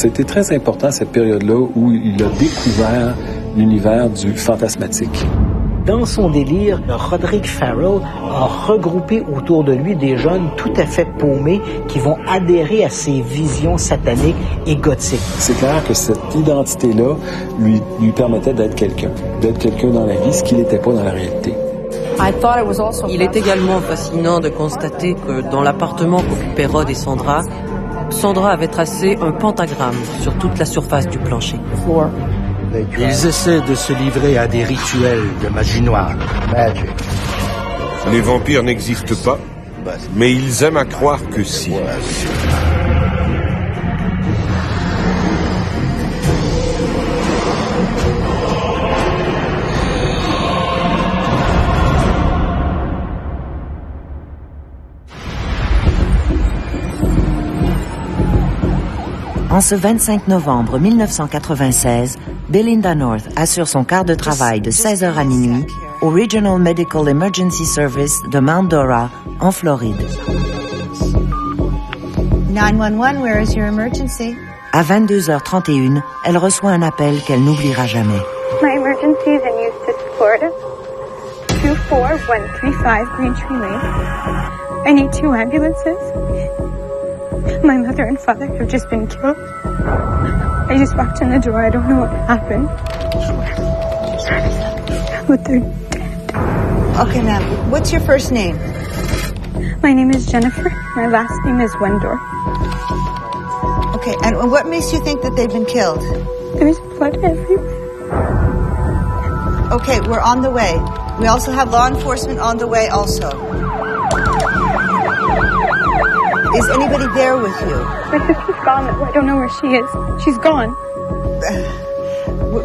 C'était très important cette période-là où il a découvert l'univers du fantasmatique. Dans son délire, Roderick Farrell a regroupé autour de lui des jeunes tout à fait paumés qui vont adhérer à ses visions sataniques et gothiques. C'est clair que cette identité-là lui permettait d'être quelqu'un dans la vie, ce qu'il n'était pas dans la réalité. Il est également fascinant de constater que dans l'appartement qu'occupaient Rod et Sandra avait tracé un pentagramme sur toute la surface du plancher. Ils essaient de se livrer à des rituels de magie noire. Les vampires n'existent pas, mais ils aiment à croire que si. En ce 25 novembre 1996, Belinda North assure son quart de travail de 16h à minuit au Regional Medical Emergency Service de Mount Dora, en Floride. 911, where is your emergency? À 22h31, elle reçoit un appel qu'elle n'oubliera jamais. My emergency is in Eustis, Florida. 24135 Green Tree Lane. I need 2 ambulances. My mother and father have just been killed. I just walked in the door. I don't know what happened. But they're dead. Okay, ma'am. What's your first name? My name is Jennifer. My last name is Wendor. Okay, and what makes you think that they've been killed? There's blood everywhere. Okay, we're on the way. We also have law enforcement on the way also. Is anybody there with you? My sister's gone. I don't know where she is. She's gone.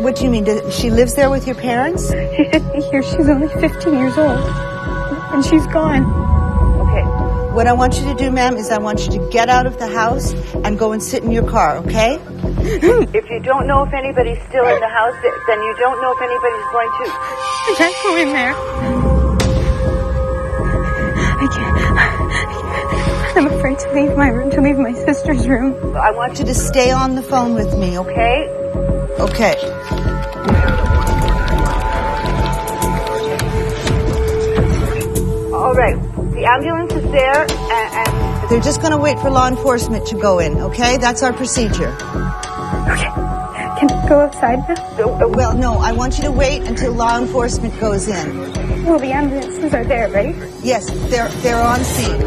What do you mean? She lives there with your parents? She should be here. She's only 15 years old. And she's gone. Okay. What I want you to do, ma'am, is I want you to get out of the house and go and sit in your car, okay? If you don't know if anybody's still in the house, then you don't know if anybody's going to. I can't go in there. I can't. I'm afraid to leave my room, to leave my sister's room. I want you to stay on the phone with me, okay? Okay. All right. The ambulance is there, and they're just going to wait for law enforcement to go in, okay? That's our procedure. Okay. Can I go outside now? Well, no. I want you to wait until law enforcement goes in. Well, the ambulances are there, right? Yes, they're on scene.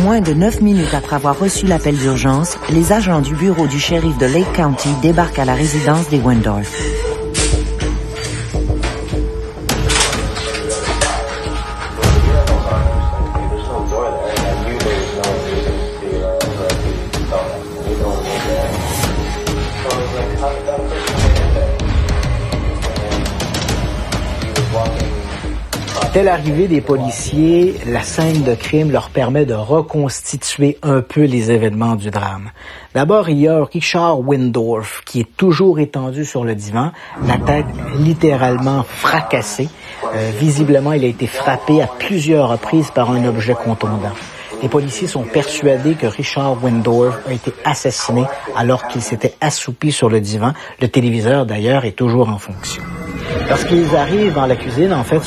Moins de 9 minutes après avoir reçu l'appel d'urgence, les agents du bureau du shérif de Lake County débarquent à la résidence des Wendorf. Dès l'arrivée des policiers, la scène de crime leur permet de reconstituer un peu les événements du drame. D'abord, il y a Richard Wendorf qui est toujours étendu sur le divan, la tête littéralement fracassée. Visiblement, il a été frappé à plusieurs reprises par un objet contondant. Les policiers sont persuadés que Richard Wendorf a été assassiné alors qu'il s'était assoupi sur le divan. Le téléviseur, d'ailleurs, est toujours en fonction. Lorsqu'ils arrivent dans la cuisine, en fait,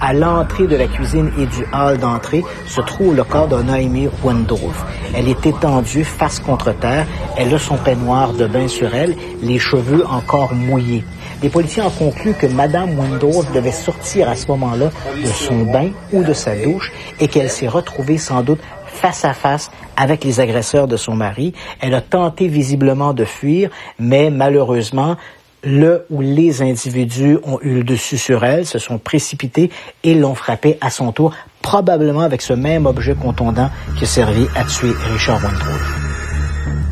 à l'entrée de la cuisine et du hall d'entrée, se trouve le corps de Naomi Wendorf. Elle est étendue face contre terre. Elle a son peignoir de bain sur elle, les cheveux encore mouillés. Les policiers ont conclu que Madame Wendorf devait sortir à ce moment-là de son bain ou de sa douche et qu'elle s'est retrouvée sans doute face à face avec les agresseurs de son mari. Elle a tenté visiblement de fuir, mais malheureusement, le ou les individus ont eu le dessus sur elle, se sont précipités et l'ont frappée à son tour, probablement avec ce même objet contondant qui a servi à tuer Richard Wendorf.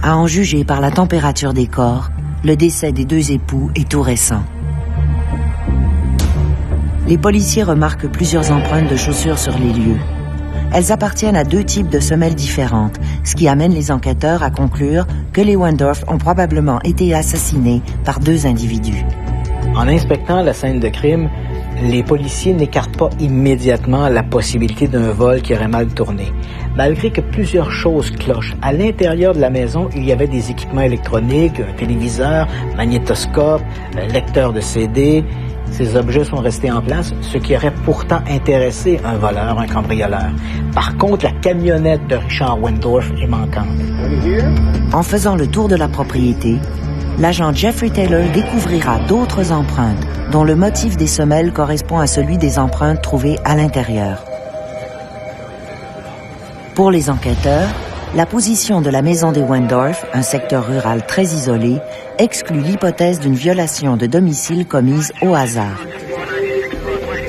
À en juger par la température des corps, le décès des deux époux est tout récent. Les policiers remarquent plusieurs empreintes de chaussures sur les lieux. Elles appartiennent à deux types de semelles différentes, ce qui amène les enquêteurs à conclure que les Wendorf ont probablement été assassinés par deux individus. En inspectant la scène de crime, les policiers n'écartent pas immédiatement la possibilité d'un vol qui aurait mal tourné. Malgré que plusieurs choses clochent. À l'intérieur de la maison, il y avait des équipements électroniques, un téléviseur, magnétoscope, un lecteur de CD. Ces objets sont restés en place, ce qui aurait pourtant intéressé un voleur, un cambrioleur. Par contre, la camionnette de Richard Wendorf est manquante. En faisant le tour de la propriété, l'agent Jeffrey Taylor découvrira d'autres empreintes, dont le motif des semelles correspond à celui des empreintes trouvées à l'intérieur. Pour les enquêteurs, la position de la maison des Wendorf, un secteur rural très isolé, exclut l'hypothèse d'une violation de domicile commise au hasard.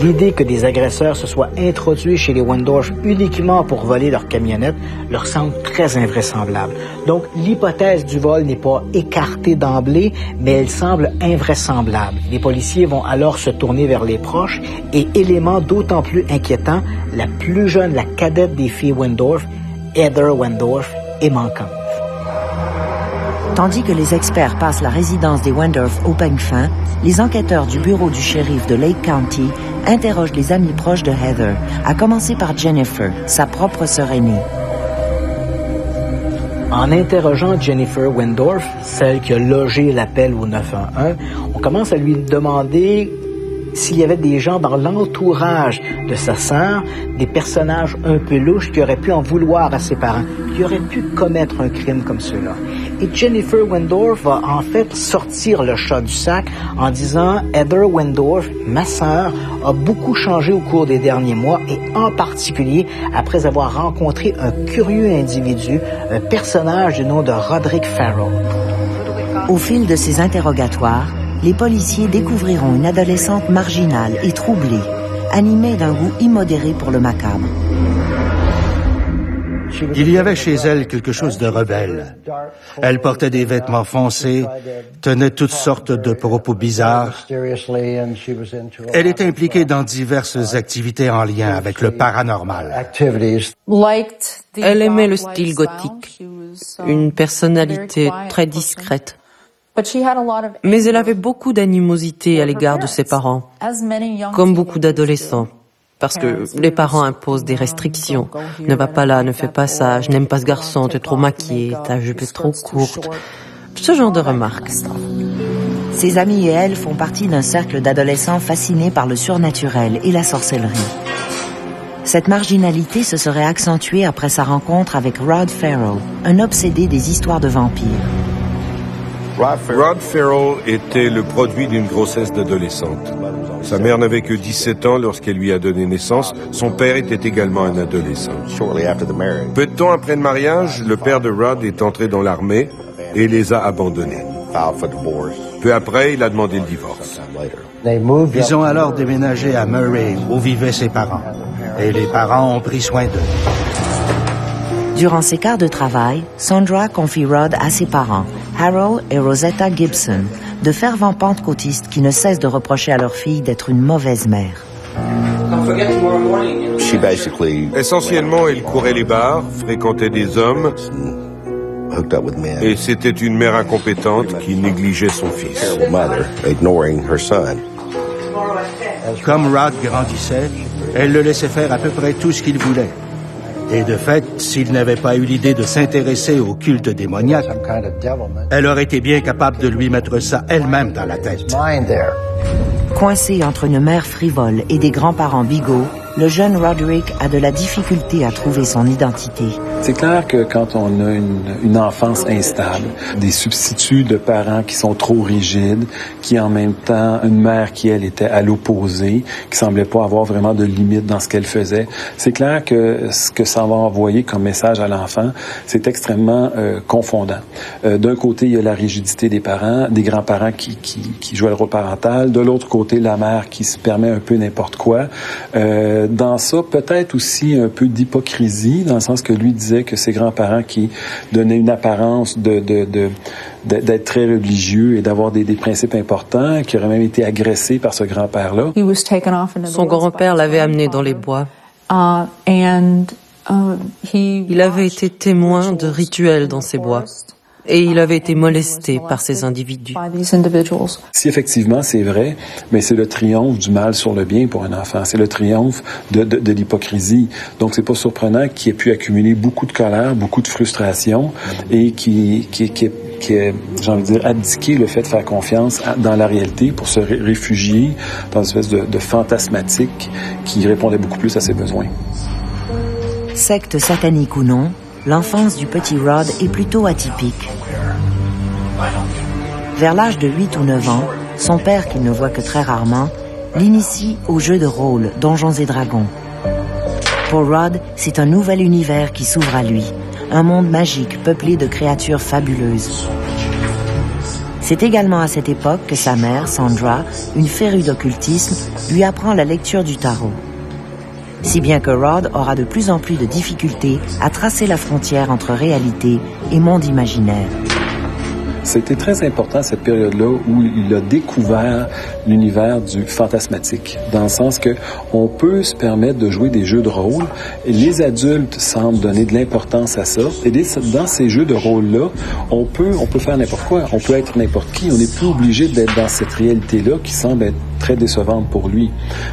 L'idée que des agresseurs se soient introduits chez les Wendorf uniquement pour voler leur camionnette leur semble très invraisemblable. Donc, l'hypothèse du vol n'est pas écartée d'emblée, mais elle semble invraisemblable. Les policiers vont alors se tourner vers les proches et, élément d'autant plus inquiétant, la plus jeune, la cadette des filles Wendorf, Heather Wendorf, est manquante. Tandis que les experts passent la résidence des Wendorf au peigne fin, les enquêteurs du bureau du shérif de Lake County interrogent les amis proches de Heather, à commencer par Jennifer, sa propre sœur aînée. En interrogeant Jennifer Wendorf, celle qui a logé l'appel au 911, on commence à lui demander s'il y avait des gens dans l'entourage de sa sœur, des personnages un peu louches qui auraient pu en vouloir à ses parents, qui auraient pu commettre un crime comme ceux-là. Et Jennifer Wendorf va en fait sortir le chat du sac en disant « Heather Wendorf, ma sœur, a beaucoup changé au cours des derniers mois et en particulier après avoir rencontré un curieux individu, un personnage du nom de Roderick Farrell. » Au fil de ces interrogatoires, les policiers découvriront une adolescente marginale et troublée, animée d'un goût immodéré pour le macabre. Il y avait chez elle quelque chose de rebelle. Elle portait des vêtements foncés, tenait toutes sortes de propos bizarres. Elle était impliquée dans diverses activités en lien avec le paranormal. Elle aimait le style gothique, une personnalité très discrète. Mais elle avait beaucoup d'animosité à l'égard de ses parents, comme beaucoup d'adolescents. Parce que les parents imposent des restrictions. Ne va pas là, ne fais pas ça, je n'aime pas ce garçon, t'es trop maquillée, ta jupe est trop courte. Ce genre de remarques. Ses amis et elle font partie d'un cercle d'adolescents fascinés par le surnaturel et la sorcellerie. Cette marginalité se serait accentuée après sa rencontre avec Rod Farrell, un obsédé des histoires de vampires. Rod Farrell était le produit d'une grossesse d'adolescente. Sa mère n'avait que 17 ans lorsqu'elle lui a donné naissance. Son père était également un adolescent. Peu de temps après le mariage, le père de Rod est entré dans l'armée et les a abandonnés. Peu après, il a demandé le divorce. Ils ont alors déménagé à Murray, où vivaient ses parents. Et les parents ont pris soin d'eux. Durant ses quarts de travail, Sandra confie Rod à ses parents, Harold et Rosetta Gibson, de fervents pentecôtistes qui ne cessent de reprocher à leur fille d'être une mauvaise mère. Essentiellement, elle courait les bars, fréquentait des hommes, et c'était une mère incompétente qui négligeait son fils. Comme Rod grandissait, elle le laissait faire à peu près tout ce qu'il voulait. Et de fait, s'il n'avait pas eu l'idée de s'intéresser au culte démoniaque, elle aurait été bien capable de lui mettre ça elle-même dans la tête. Coincé entre une mère frivole et des grands-parents bigots, le jeune Roderick a de la difficulté à trouver son identité. C'est clair que quand on a une enfance instable, des substituts de parents qui sont trop rigides, qui en même temps, une mère qui, elle, était à l'opposé, qui semblait pas avoir vraiment de limite dans ce qu'elle faisait, c'est clair que ce que ça va envoyer comme message à l'enfant, c'est extrêmement confondant. D'un côté, il y a la rigidité des parents, des grands-parents qui jouent le rôle parental. De l'autre côté, la mère qui se permet un peu n'importe quoi. Dans ça, peut-être aussi un peu d'hypocrisie, dans le sens que lui disait que ses grands-parents qui donnaient une apparence d'être très religieux et d'avoir des principes importants, qui auraient même été agressés par ce grand-père-là. Son grand-père l'avait amené dans les bois. Il avait été témoin de rituels dans ces bois. Et il avait été molesté par ces individus. Si effectivement c'est vrai, mais c'est le triomphe du mal sur le bien pour un enfant. C'est le triomphe de l'hypocrisie. Donc c'est pas surprenant qu'il ait pu accumuler beaucoup de colère, beaucoup de frustration et qui ait, j'ai envie de dire, abdiqué le fait de faire confiance dans la réalité pour se réfugier dans une espèce de fantasmatique qui répondait beaucoup plus à ses besoins. Secte satanique ou non, l'enfance du petit Rod est plutôt atypique. Vers l'âge de 8 ou 9 ans, son père, qu'il ne voit que très rarement, l'initie au jeu de rôle Donjons et Dragons. Pour Rod, c'est un nouvel univers qui s'ouvre à lui, un monde magique peuplé de créatures fabuleuses. C'est également à cette époque que sa mère, Sandra, une férue d'occultisme, lui apprend la lecture du tarot. Si bien que Rod aura de plus en plus de difficultés à tracer la frontière entre réalité et monde imaginaire. C'était très important cette période-là où il a découvert l'univers du fantasmatique, dans le sens que on peut se permettre de jouer des jeux de rôle. Et les adultes semblent donner de l'importance à ça. Et dans ces jeux de rôle-là, on peut faire n'importe quoi. On peut être n'importe qui. On n'est plus obligé d'être dans cette réalité-là qui semble être très décevante pour lui.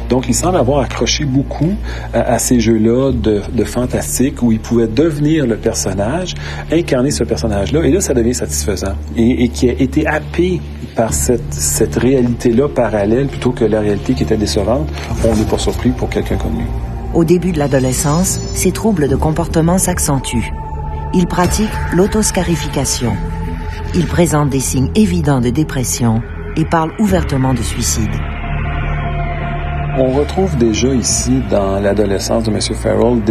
Donc, il semble avoir accroché beaucoup à ces jeux-là de fantastique où il pouvait devenir le personnage, incarner ce personnage-là, et là, ça devient satisfaisant. Et qui a été happé par cette réalité-là parallèle plutôt que la réalité qui était décevante, on n'est pas surpris pour quelqu'un comme lui. Au début de l'adolescence, ses troubles de comportement s'accentuent. Il pratique l'autoscarification. Il présente des signes évidents de dépression et parle ouvertement de suicide. On retrouve déjà ici, dans l'adolescence de M. Farrell,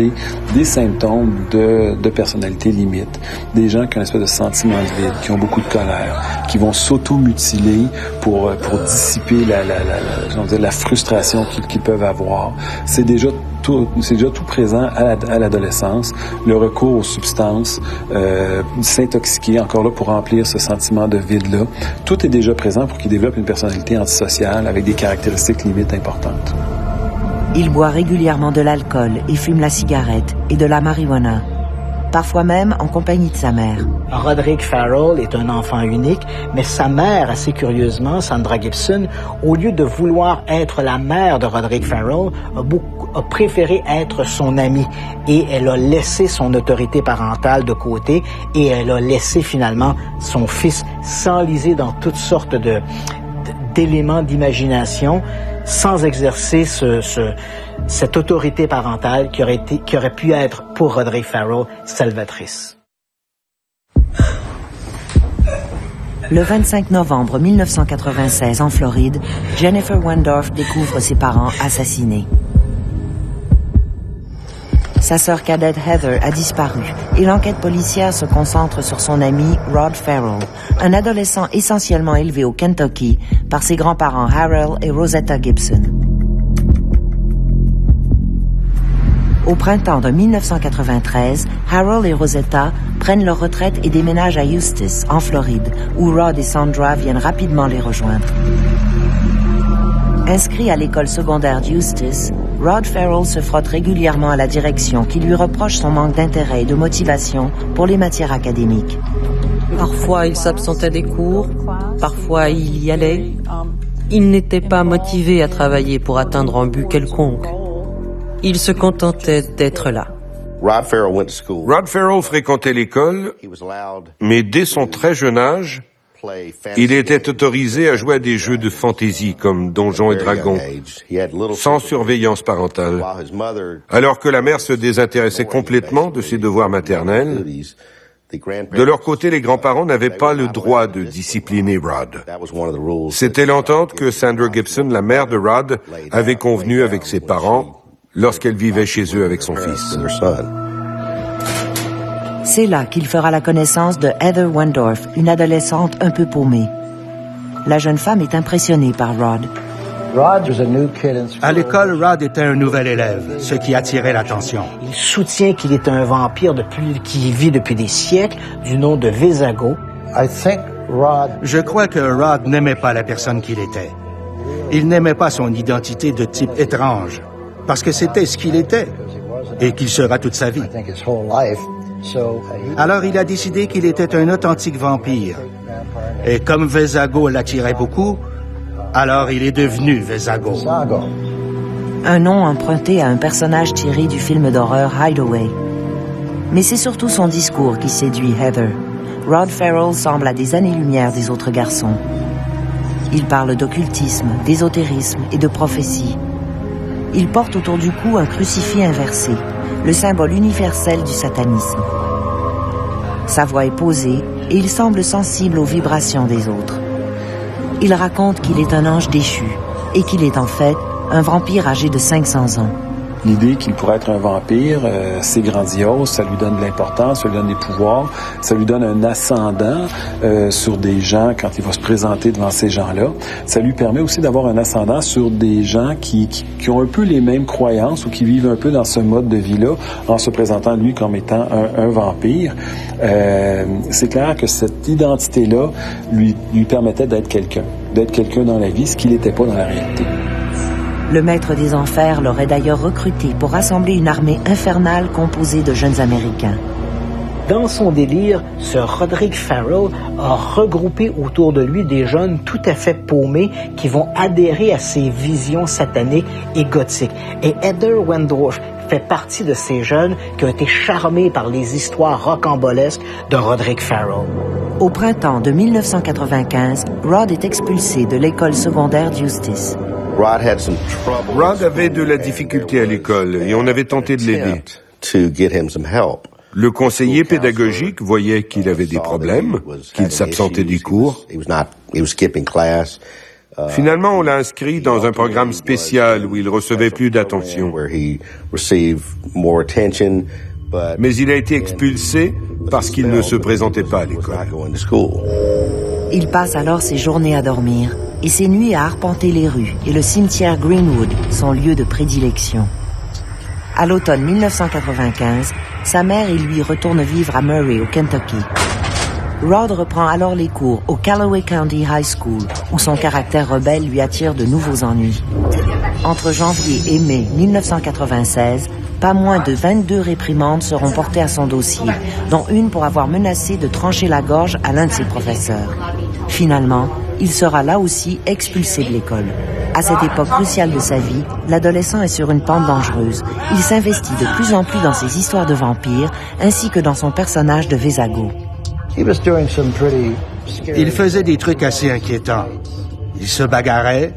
des symptômes de personnalité limite. Des gens qui ont une espèce de sentiment de vide, qui ont beaucoup de colère, qui vont s'auto-mutiler pour dissiper la frustration qu'ils peuvent avoir. C'est déjà tout présent à l'adolescence. Le recours aux substances, s'intoxiquer, encore là, pour remplir ce sentiment de vide-là. Tout est déjà présent pour qu'il développe une personnalité antisociale avec des caractéristiques limites importantes. Il boit régulièrement de l'alcool et fume la cigarette et de la marijuana, parfois même en compagnie de sa mère. Roderick Farrell est un enfant unique, mais sa mère, assez curieusement, Sandra Gibson, au lieu de vouloir être la mère de Roderick Farrell, a préféré être son amie. Et elle a laissé son autorité parentale de côté et elle a laissé finalement son fils s'enliser dans toutes sortes d'éléments d'imagination sans exercer cette autorité parentale qui aurait pu être pour Roderick Farrell salvatrice. Le 25 novembre 1996, en Floride, Jennifer Wendorf découvre ses parents assassinés. Sa sœur cadette Heather a disparu et l'enquête policière se concentre sur son ami Rod Farrell, un adolescent essentiellement élevé au Kentucky par ses grands-parents Harold et Rosetta Gibson. Au printemps de 1993, Harold et Rosetta prennent leur retraite et déménagent à Eustis, en Floride, où Rod et Sandra viennent rapidement les rejoindre. Inscrit à l'école secondaire d'Eustis, Rod Farrell se frotte régulièrement à la direction qui lui reproche son manque d'intérêt et de motivation pour les matières académiques. Parfois, il s'absentait des cours, parfois il y allait. Il n'était pas motivé à travailler pour atteindre un but quelconque. Il se contentait d'être là. Rod Farrell fréquentait l'école, mais dès son très jeune âge, il était autorisé à jouer à des jeux de fantaisie comme Donjons et Dragons, sans surveillance parentale. Alors que la mère se désintéressait complètement de ses devoirs maternels, de leur côté, les grands-parents n'avaient pas le droit de discipliner Rod. C'était l'entente que Sandra Gibson, la mère de Rod, avait convenue avec ses parents lorsqu'elle vivait chez eux avec son fils. C'est là qu'il fera la connaissance de Heather Wendorf, une adolescente un peu paumée. La jeune femme est impressionnée par Rod. À l'école, Rod était un nouvel élève, ce qui attirait l'attention. Il soutient qu'il est un vampire qui vit depuis des siècles, du nom de Vézago. Je crois que Rod n'aimait pas la personne qu'il était. Il n'aimait pas son identité de type étrange, parce que c'était ce qu'il était, et qu'il sera toute sa vie. Alors il a décidé qu'il était un authentique vampire. Et comme Vesago l'attirait beaucoup, alors il est devenu Vesago. Un nom emprunté à un personnage tiré du film d'horreur Hideaway. Mais c'est surtout son discours qui séduit Heather. Rod Ferrell semble à des années-lumière des autres garçons. Il parle d'occultisme, d'ésotérisme et de prophétie. Il porte autour du cou un crucifix inversé, le symbole universel du satanisme. Sa voix est posée et il semble sensible aux vibrations des autres. Il raconte qu'il est un ange déchu et qu'il est en fait un vampire âgé de 500 ans. L'idée qu'il pourrait être un vampire, c'est grandiose, ça lui donne de l'importance, ça lui donne des pouvoirs, ça lui donne un ascendant sur des gens quand il va se présenter devant ces gens-là. Ça lui permet aussi d'avoir un ascendant sur des gens qui ont un peu les mêmes croyances ou qui vivent un peu dans ce mode de vie-là en se présentant lui comme étant un vampire. C'est clair que cette identité-là lui permettait d'être quelqu'un dans la vie, ce qu'il n'était pas dans la réalité. Le maître des enfers l'aurait d'ailleurs recruté pour rassembler une armée infernale composée de jeunes Américains. Dans son délire, ce Roderick Farrell a regroupé autour de lui des jeunes tout à fait paumés qui vont adhérer à ses visions sataniques et gothiques. Et Heather Wendorf fait partie de ces jeunes qui ont été charmés par les histoires rocambolesques de Roderick Farrell. Au printemps de 1995, Rod est expulsé de l'école secondaire d'Eustis. Rod avait de la difficulté à l'école et on avait tenté de l'aider. Le conseiller pédagogique voyait qu'il avait des problèmes, qu'il s'absentait des cours. Finalement, on l'a inscrit dans un programme spécial où il recevait plus d'attention. Mais il a été expulsé parce qu'il ne se présentait pas à l'école. Il passe alors ses journées à dormir et ses nuits à arpenter les rues et le cimetière Greenwood, son lieu de prédilection. À l'automne 1995, sa mère et lui retournent vivre à Murray, au Kentucky. Rod reprend alors les cours au Callaway County High School, où son caractère rebelle lui attire de nouveaux ennuis. Entre janvier et mai 1996, pas moins de 22 réprimandes seront portées à son dossier, dont une pour avoir menacé de trancher la gorge à l'un de ses professeurs. Finalement, il sera là aussi expulsé de l'école. À cette époque cruciale de sa vie, l'adolescent est sur une pente dangereuse. Il s'investit de plus en plus dans ses histoires de vampires, ainsi que dans son personnage de Vesago. Il faisait des trucs assez inquiétants. Il se bagarrait.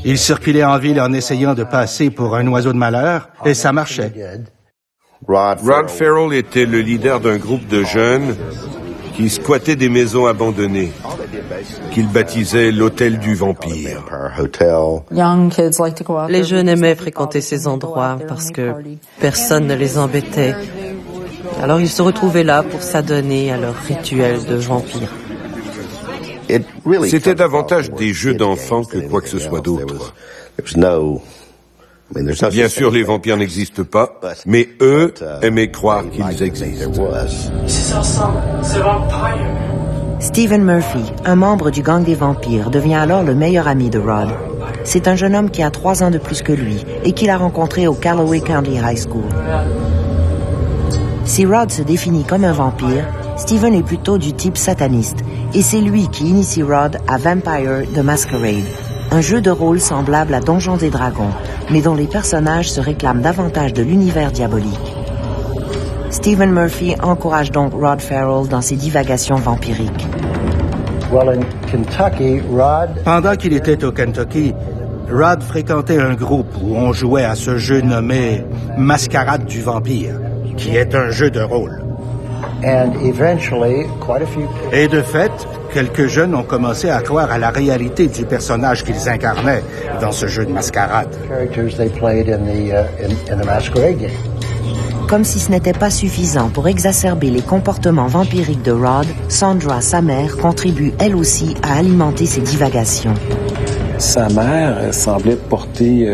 Il circulait en ville en essayant de passer pour un oiseau de malheur, et ça marchait. Rod Ferrell était le leader d'un groupe de jeunes qui squattaient des maisons abandonnées, qu'il baptisait l'hôtel du vampire. Les jeunes aimaient fréquenter ces endroits parce que personne ne les embêtait. Alors ils se retrouvaient là pour s'adonner à leur rituel de vampire. C'était davantage des jeux d'enfants que quoi que ce soit d'autre. Bien sûr, les vampires n'existent pas, mais eux aimaient croire qu'ils existent. Stephen Murphy, un membre du gang des vampires, devient alors le meilleur ami de Rod. C'est un jeune homme qui a 3 ans de plus que lui et qu'il a rencontré au Callaway County High School. Si Rod se définit comme un vampire, Stephen est plutôt du type sataniste, et c'est lui qui initie Rod à Vampire the Masquerade, un jeu de rôle semblable à Donjons et Dragons, mais dont les personnages se réclament davantage de l'univers diabolique. Stephen Murphy encourage donc Rod Ferrell dans ses divagations vampiriques. Pendant qu'il était au Kentucky, Rod fréquentait un groupe où on jouait à ce jeu nommé Mascarade du vampire, qui est un jeu de rôle. Et de fait, quelques jeunes ont commencé à croire à la réalité du personnage qu'ils incarnaient dans ce jeu de mascarade. Comme si ce n'était pas suffisant pour exacerber les comportements vampiriques de Rod, Sandra, sa mère, contribue elle aussi à alimenter ses divagations. Sa mère semblait porter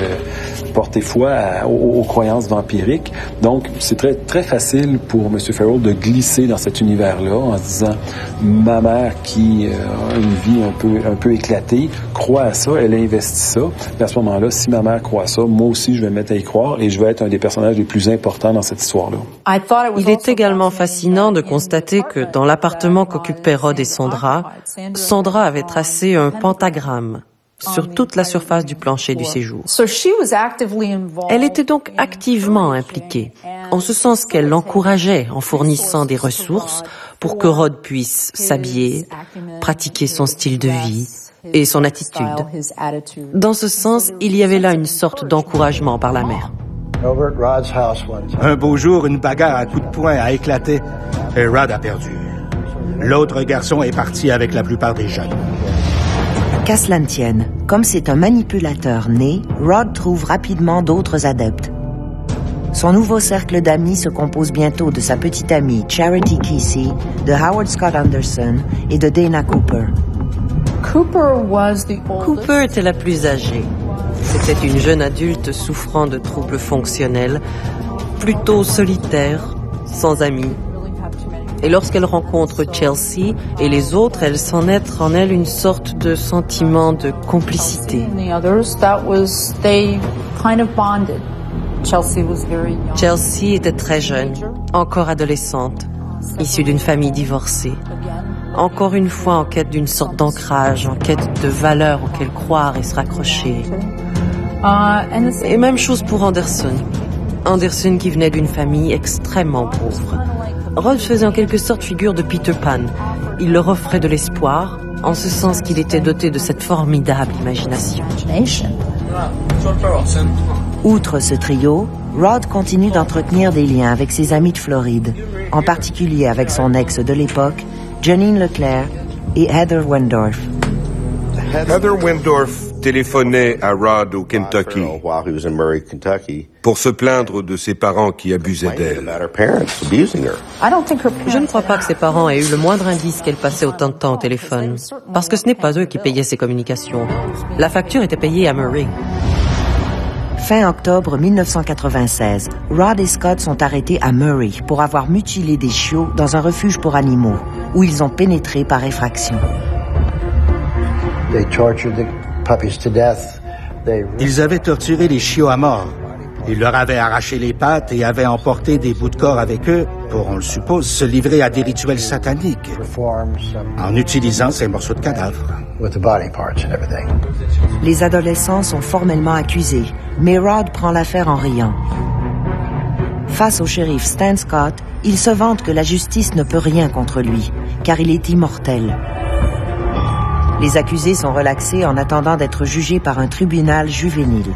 porter foi aux croyances vampiriques. Donc, c'est très, très facile pour M. Farrell de glisser dans cet univers-là en se disant « Ma mère qui a une vie un peu éclatée croit à ça, elle investit ça. Et à ce moment-là, si ma mère croit à ça, moi aussi, je vais me mettre à y croire et je vais être un des personnages les plus importants dans cette histoire-là. » Il est également fascinant de constater que dans l'appartement qu'occupaient Rod et Sandra, Sandra avait tracé un pentagramme sur toute la surface du plancher du séjour. Elle était donc activement impliquée, en ce sens qu'elle l'encourageait en fournissant des ressources pour que Rod puisse s'habiller, pratiquer son style de vie et son attitude. Dans ce sens, il y avait là une sorte d'encouragement par la mère. Un beau jour, une bagarre à coups de poing a éclaté et Rod a perdu. L'autre garçon est parti avec la plupart des jeunes. Qu'à cela ne tienne, comme c'est un manipulateur né, Rod trouve rapidement d'autres adeptes. Son nouveau cercle d'amis se compose bientôt de sa petite amie Charity Kesey, de Howard Scott Anderson et de Dana Cooper. Cooper était la plus âgée. C'était une jeune adulte souffrant de troubles fonctionnels, plutôt solitaire, sans amis. Et lorsqu'elle rencontre Chelsea et les autres, elle sent naître en elle une sorte de sentiment de complicité. Chelsea était très jeune, encore adolescente, issue d'une famille divorcée. Encore une fois en quête d'une sorte d'ancrage, en quête de valeurs auxquelles croire et se raccrocher. Et même chose pour Anderson. Anderson qui venait d'une famille extrêmement pauvre. Rod faisait en quelque sorte figure de Peter Pan. Il leur offrait de l'espoir, en ce sens qu'il était doté de cette formidable imagination. Outre ce trio, Rod continue d'entretenir des liens avec ses amis de Floride, en particulier avec son ex de l'époque, Janine Leclerc et Heather Wendorf. Heather Wendorf téléphonait à Rod au Kentucky pour se plaindre de ses parents qui abusaient d'elle. Je ne crois pas que ses parents aient eu le moindre indice qu'elle passait autant de temps au téléphone, parce que ce n'est pas eux qui payaient ses communications. La facture était payée à Murray. Fin octobre 1996, Rod et Scott sont arrêtés à Murray pour avoir mutilé des chiots dans un refuge pour animaux, où ils ont pénétré par effraction. Ils avaient torturé les chiots à mort. Ils leur avaient arraché les pattes et avaient emporté des bouts de corps avec eux pour, on le suppose, se livrer à des rituels sataniques en utilisant ces morceaux de cadavres. Les adolescents sont formellement accusés, mais Rod prend l'affaire en riant. Face au shérif Stan Scott, il se vante que la justice ne peut rien contre lui, car il est immortel. Les accusés sont relaxés en attendant d'être jugés par un tribunal juvénile.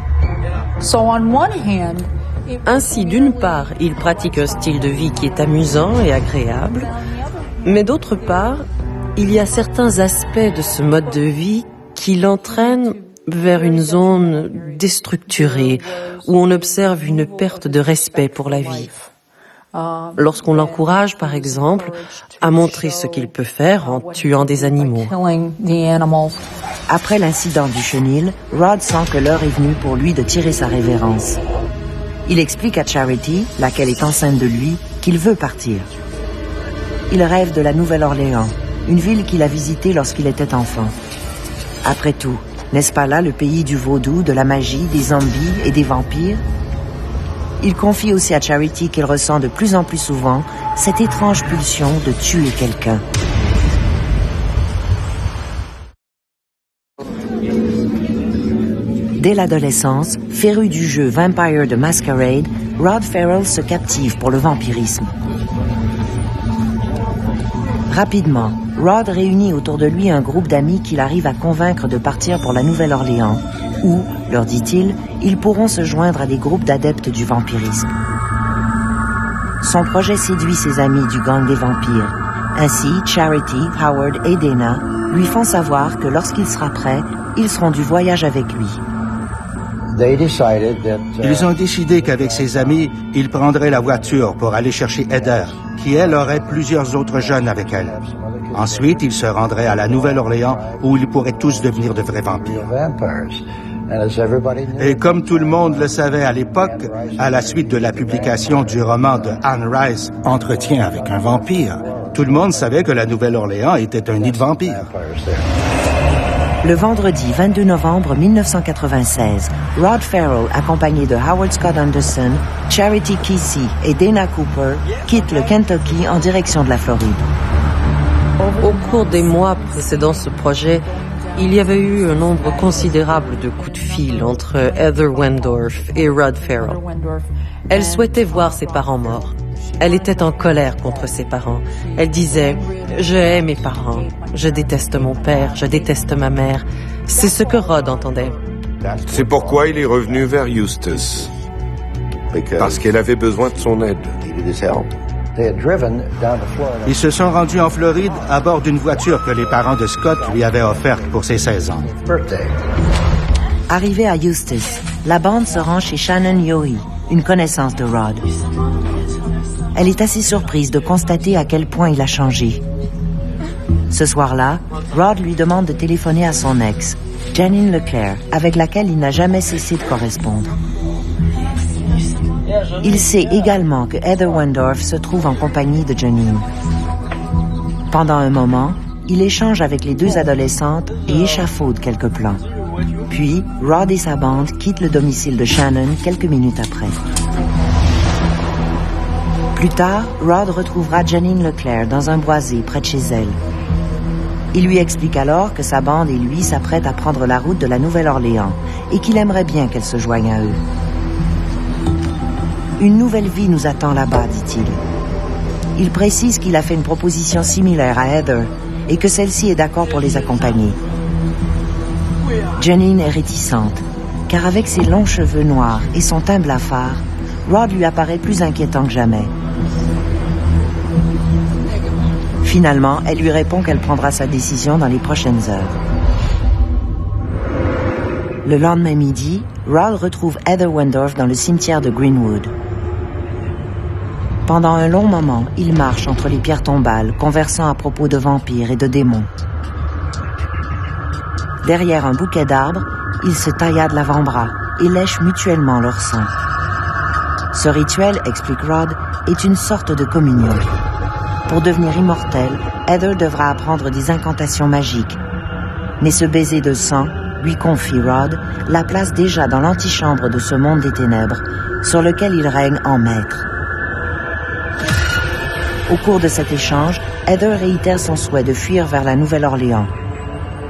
Ainsi, d'une part, il pratique un style de vie qui est amusant et agréable, mais d'autre part, il y a certains aspects de ce mode de vie qui l'entraînent vers une zone déstructurée, où on observe une perte de respect pour la vie. Lorsqu'on l'encourage, par exemple, à montrer ce qu'il peut faire en tuant des animaux. Après l'incident du chenil, Rod sent que l'heure est venue pour lui de tirer sa révérence. Il explique à Charity, laquelle est enceinte de lui, qu'il veut partir. Il rêve de la Nouvelle-Orléans, une ville qu'il a visitée lorsqu'il était enfant. Après tout, n'est-ce pas là le pays du vaudou, de la magie, des zombies et des vampires? Il confie aussi à Charity qu'il ressent de plus en plus souvent cette étrange pulsion de tuer quelqu'un. Dès l'adolescence, féru du jeu Vampire the Masquerade, Rod Farrell se captive pour le vampirisme. Rapidement, Rod réunit autour de lui un groupe d'amis qu'il arrive à convaincre de partir pour la Nouvelle-Orléans, où, leur dit-il, ils pourront se joindre à des groupes d'adeptes du vampirisme. Son projet séduit ses amis du gang des vampires. Ainsi, Charity, Howard et Dana lui font savoir que lorsqu'il sera prêt, ils seront du voyage avec lui. Ils ont décidé qu'avec ses amis, ils prendraient la voiture pour aller chercher Heather, qui, elle, aurait plusieurs autres jeunes avec elle. Ensuite, ils se rendraient à la Nouvelle-Orléans, où ils pourraient tous devenir de vrais vampires. Et comme tout le monde le savait à l'époque, à la suite de la publication du roman de Anne Rice, Entretien avec un vampire, tout le monde savait que la Nouvelle-Orléans était un nid de vampires. Le vendredi 22 novembre 1996, Rod Ferrell, accompagné de Howard Scott Anderson, Charity Kesey et Dana Cooper, quitte le Kentucky en direction de la Floride. Au cours des mois précédant ce projet, il y avait eu un nombre considérable de coups de fil entre Heather Wendorf et Rod Ferrell. Elle souhaitait voir ses parents morts. Elle était en colère contre ses parents. Elle disait « Je hais mes parents, je déteste mon père, je déteste ma mère ». C'est ce que Rod entendait. C'est pourquoi il est revenu vers Eustis. Parce qu'elle avait besoin de son aide. Ils se sont rendus en Floride à bord d'une voiture que les parents de Scott lui avaient offerte pour ses 16 ans. Arrivé à Eustis, la bande se rend chez Shannon Yohe, une connaissance de Rod. Elle est assez surprise de constater à quel point il a changé. Ce soir-là, Rod lui demande de téléphoner à son ex, Janine Leclerc, avec laquelle il n'a jamais cessé de correspondre. Il sait également que Heather Wendorf se trouve en compagnie de Janine. Pendant un moment, il échange avec les deux adolescentes et échafaudent quelques plans. Puis, Rod et sa bande quittent le domicile de Shannon quelques minutes après. Plus tard, Rod retrouvera Janine Leclerc dans un boisé près de chez elle. Il lui explique alors que sa bande et lui s'apprêtent à prendre la route de la Nouvelle-Orléans et qu'il aimerait bien qu'elle se joigne à eux. Une nouvelle vie nous attend là-bas, dit-il. Il précise qu'il a fait une proposition similaire à Heather et que celle-ci est d'accord pour les accompagner. Janine est réticente, car avec ses longs cheveux noirs et son teint blafard, Rod lui apparaît plus inquiétant que jamais. Finalement, elle lui répond qu'elle prendra sa décision dans les prochaines heures. Le lendemain midi, Rod retrouve Heather Wendorf dans le cimetière de Greenwood. Pendant un long moment, il marche entre les pierres tombales, conversant à propos de vampires et de démons. Derrière un bouquet d'arbres, ils se tailladent l'avant-bras et lèchent mutuellement leur sang. Ce rituel, explique Rod, est une sorte de communion. Pour devenir immortel, Heather devra apprendre des incantations magiques. Mais ce baiser de sang, lui confie Rod, la place déjà dans l'antichambre de ce monde des ténèbres, sur lequel il règne en maître. Au cours de cet échange, Heather réitère son souhait de fuir vers la Nouvelle-Orléans.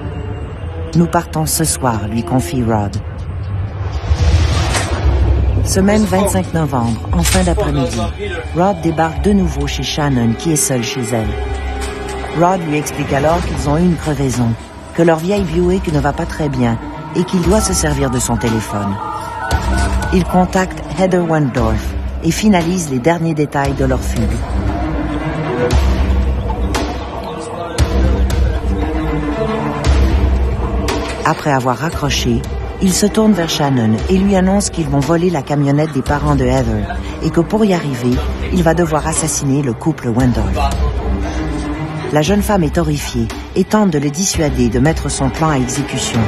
« Nous partons ce soir », lui confie Rod. Ce même 25 novembre, en fin d'après-midi, Rod débarque de nouveau chez Shannon, qui est seule chez elle. Rod lui explique alors qu'ils ont eu une crevaison, que leur vieille Buick ne va pas très bien et qu'il doit se servir de son téléphone. Il contacte Heather Wendorf et finalise les derniers détails de leur fugue. Après avoir raccroché, il se tourne vers Shannon et lui annonce qu'ils vont voler la camionnette des parents de Heather et que pour y arriver, il va devoir assassiner le couple Wendorf. La jeune femme est horrifiée et tente de le dissuader de mettre son plan à exécution.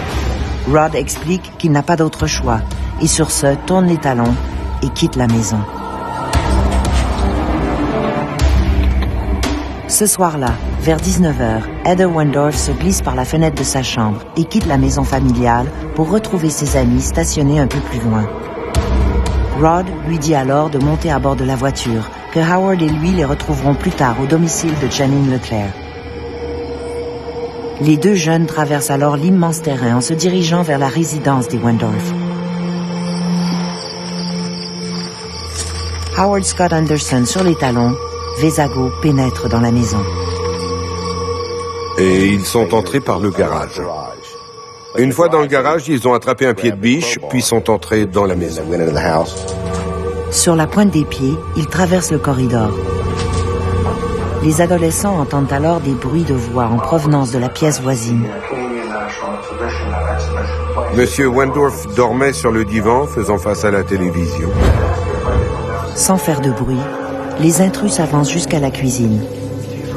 Rod explique qu'il n'a pas d'autre choix et sur ce tourne les talons et quitte la maison. Ce soir-là, vers 19h, Heather Wendorf se glisse par la fenêtre de sa chambre et quitte la maison familiale pour retrouver ses amis stationnés un peu plus loin. Rod lui dit alors de monter à bord de la voiture, que Howard et lui les retrouveront plus tard au domicile de Janine Leclerc. Les deux jeunes traversent alors l'immense terrain en se dirigeant vers la résidence des Wendorf. Howard Scott Anderson sur les talons, Vézago pénètre dans la maison. Et ils sont entrés par le garage. Une fois dans le garage, ils ont attrapé un pied de biche, puis sont entrés dans la maison. Sur la pointe des pieds, ils traversent le corridor. Les adolescents entendent alors des bruits de voix en provenance de la pièce voisine. Monsieur Wendorf dormait sur le divan, faisant face à la télévision. Sans faire de bruit, les intrus s'avancent jusqu'à la cuisine.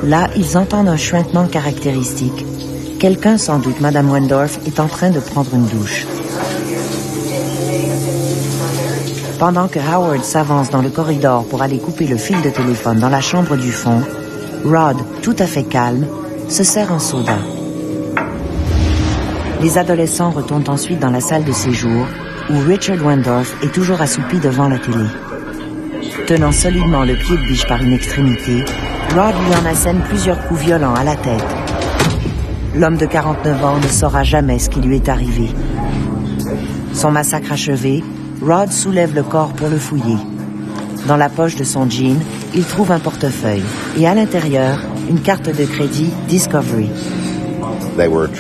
Là, ils entendent un chuintement caractéristique. Quelqu'un, sans doute Madame Wendorf, est en train de prendre une douche. Pendant que Howard s'avance dans le corridor pour aller couper le fil de téléphone dans la chambre du fond, Rod, tout à fait calme, se sert un soda. Les adolescents retournent ensuite dans la salle de séjour, où Richard Wendorf est toujours assoupi devant la télé. Tenant solidement le pied de biche par une extrémité, Rod lui en assène plusieurs coups violents à la tête. L'homme de 49 ans ne saura jamais ce qui lui est arrivé. Son massacre achevé, Rod soulève le corps pour le fouiller. Dans la poche de son jean, il trouve un portefeuille et à l'intérieur, une carte de crédit Discovery.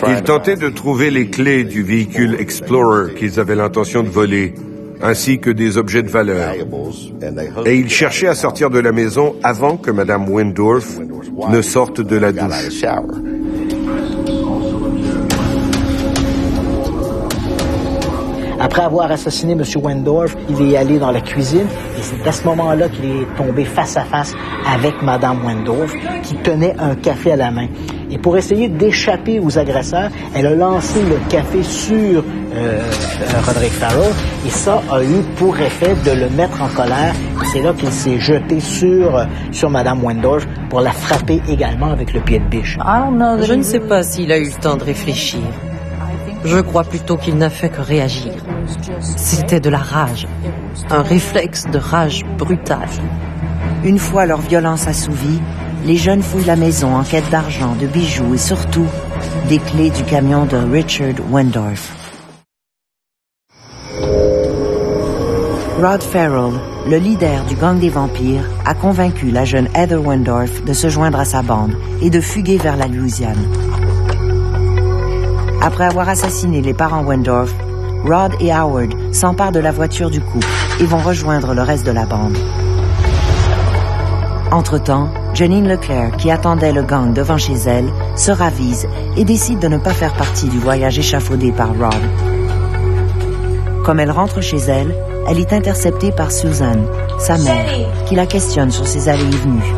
Ils tentaient de trouver les clés du véhicule Explorer qu'ils avaient l'intention de voler, ainsi que des objets de valeur. Et ils cherchaient à sortir de la maison avant que Mme Wendorf ne sorte de la douche. Après avoir assassiné M. Wendorf, il est allé dans la cuisine et c'est à ce moment-là qu'il est tombé face à face avec Mme Wendorf qui tenait un café à la main. Et pour essayer d'échapper aux agresseurs, elle a lancé le café sur Roderick Farrell et ça a eu pour effet de le mettre en colère. Et c'est là qu'il s'est jeté sur Mme Wendorf pour la frapper également avec le pied de biche. Je ne sais pas s'il a eu le temps de réfléchir. Je crois plutôt qu'il n'a fait que réagir. C'était de la rage, un réflexe de rage brutale. Une fois leur violence assouvie, les jeunes fouillent la maison en quête d'argent, de bijoux et surtout des clés du camion de Richard Wendorf. Rod Farrell, le leader du gang des vampires, a convaincu la jeune Heather Wendorf de se joindre à sa bande et de fuguer vers la Louisiane. Après avoir assassiné les parents Wendorf, Rod et Howard s'emparent de la voiture du couple et vont rejoindre le reste de la bande. Entre-temps, Janine Leclerc, qui attendait le gang devant chez elle, se ravise et décide de ne pas faire partie du voyage échafaudé par Rod. Comme elle rentre chez elle, elle est interceptée par Susan, sa mère, qui la questionne sur ses allées et venues.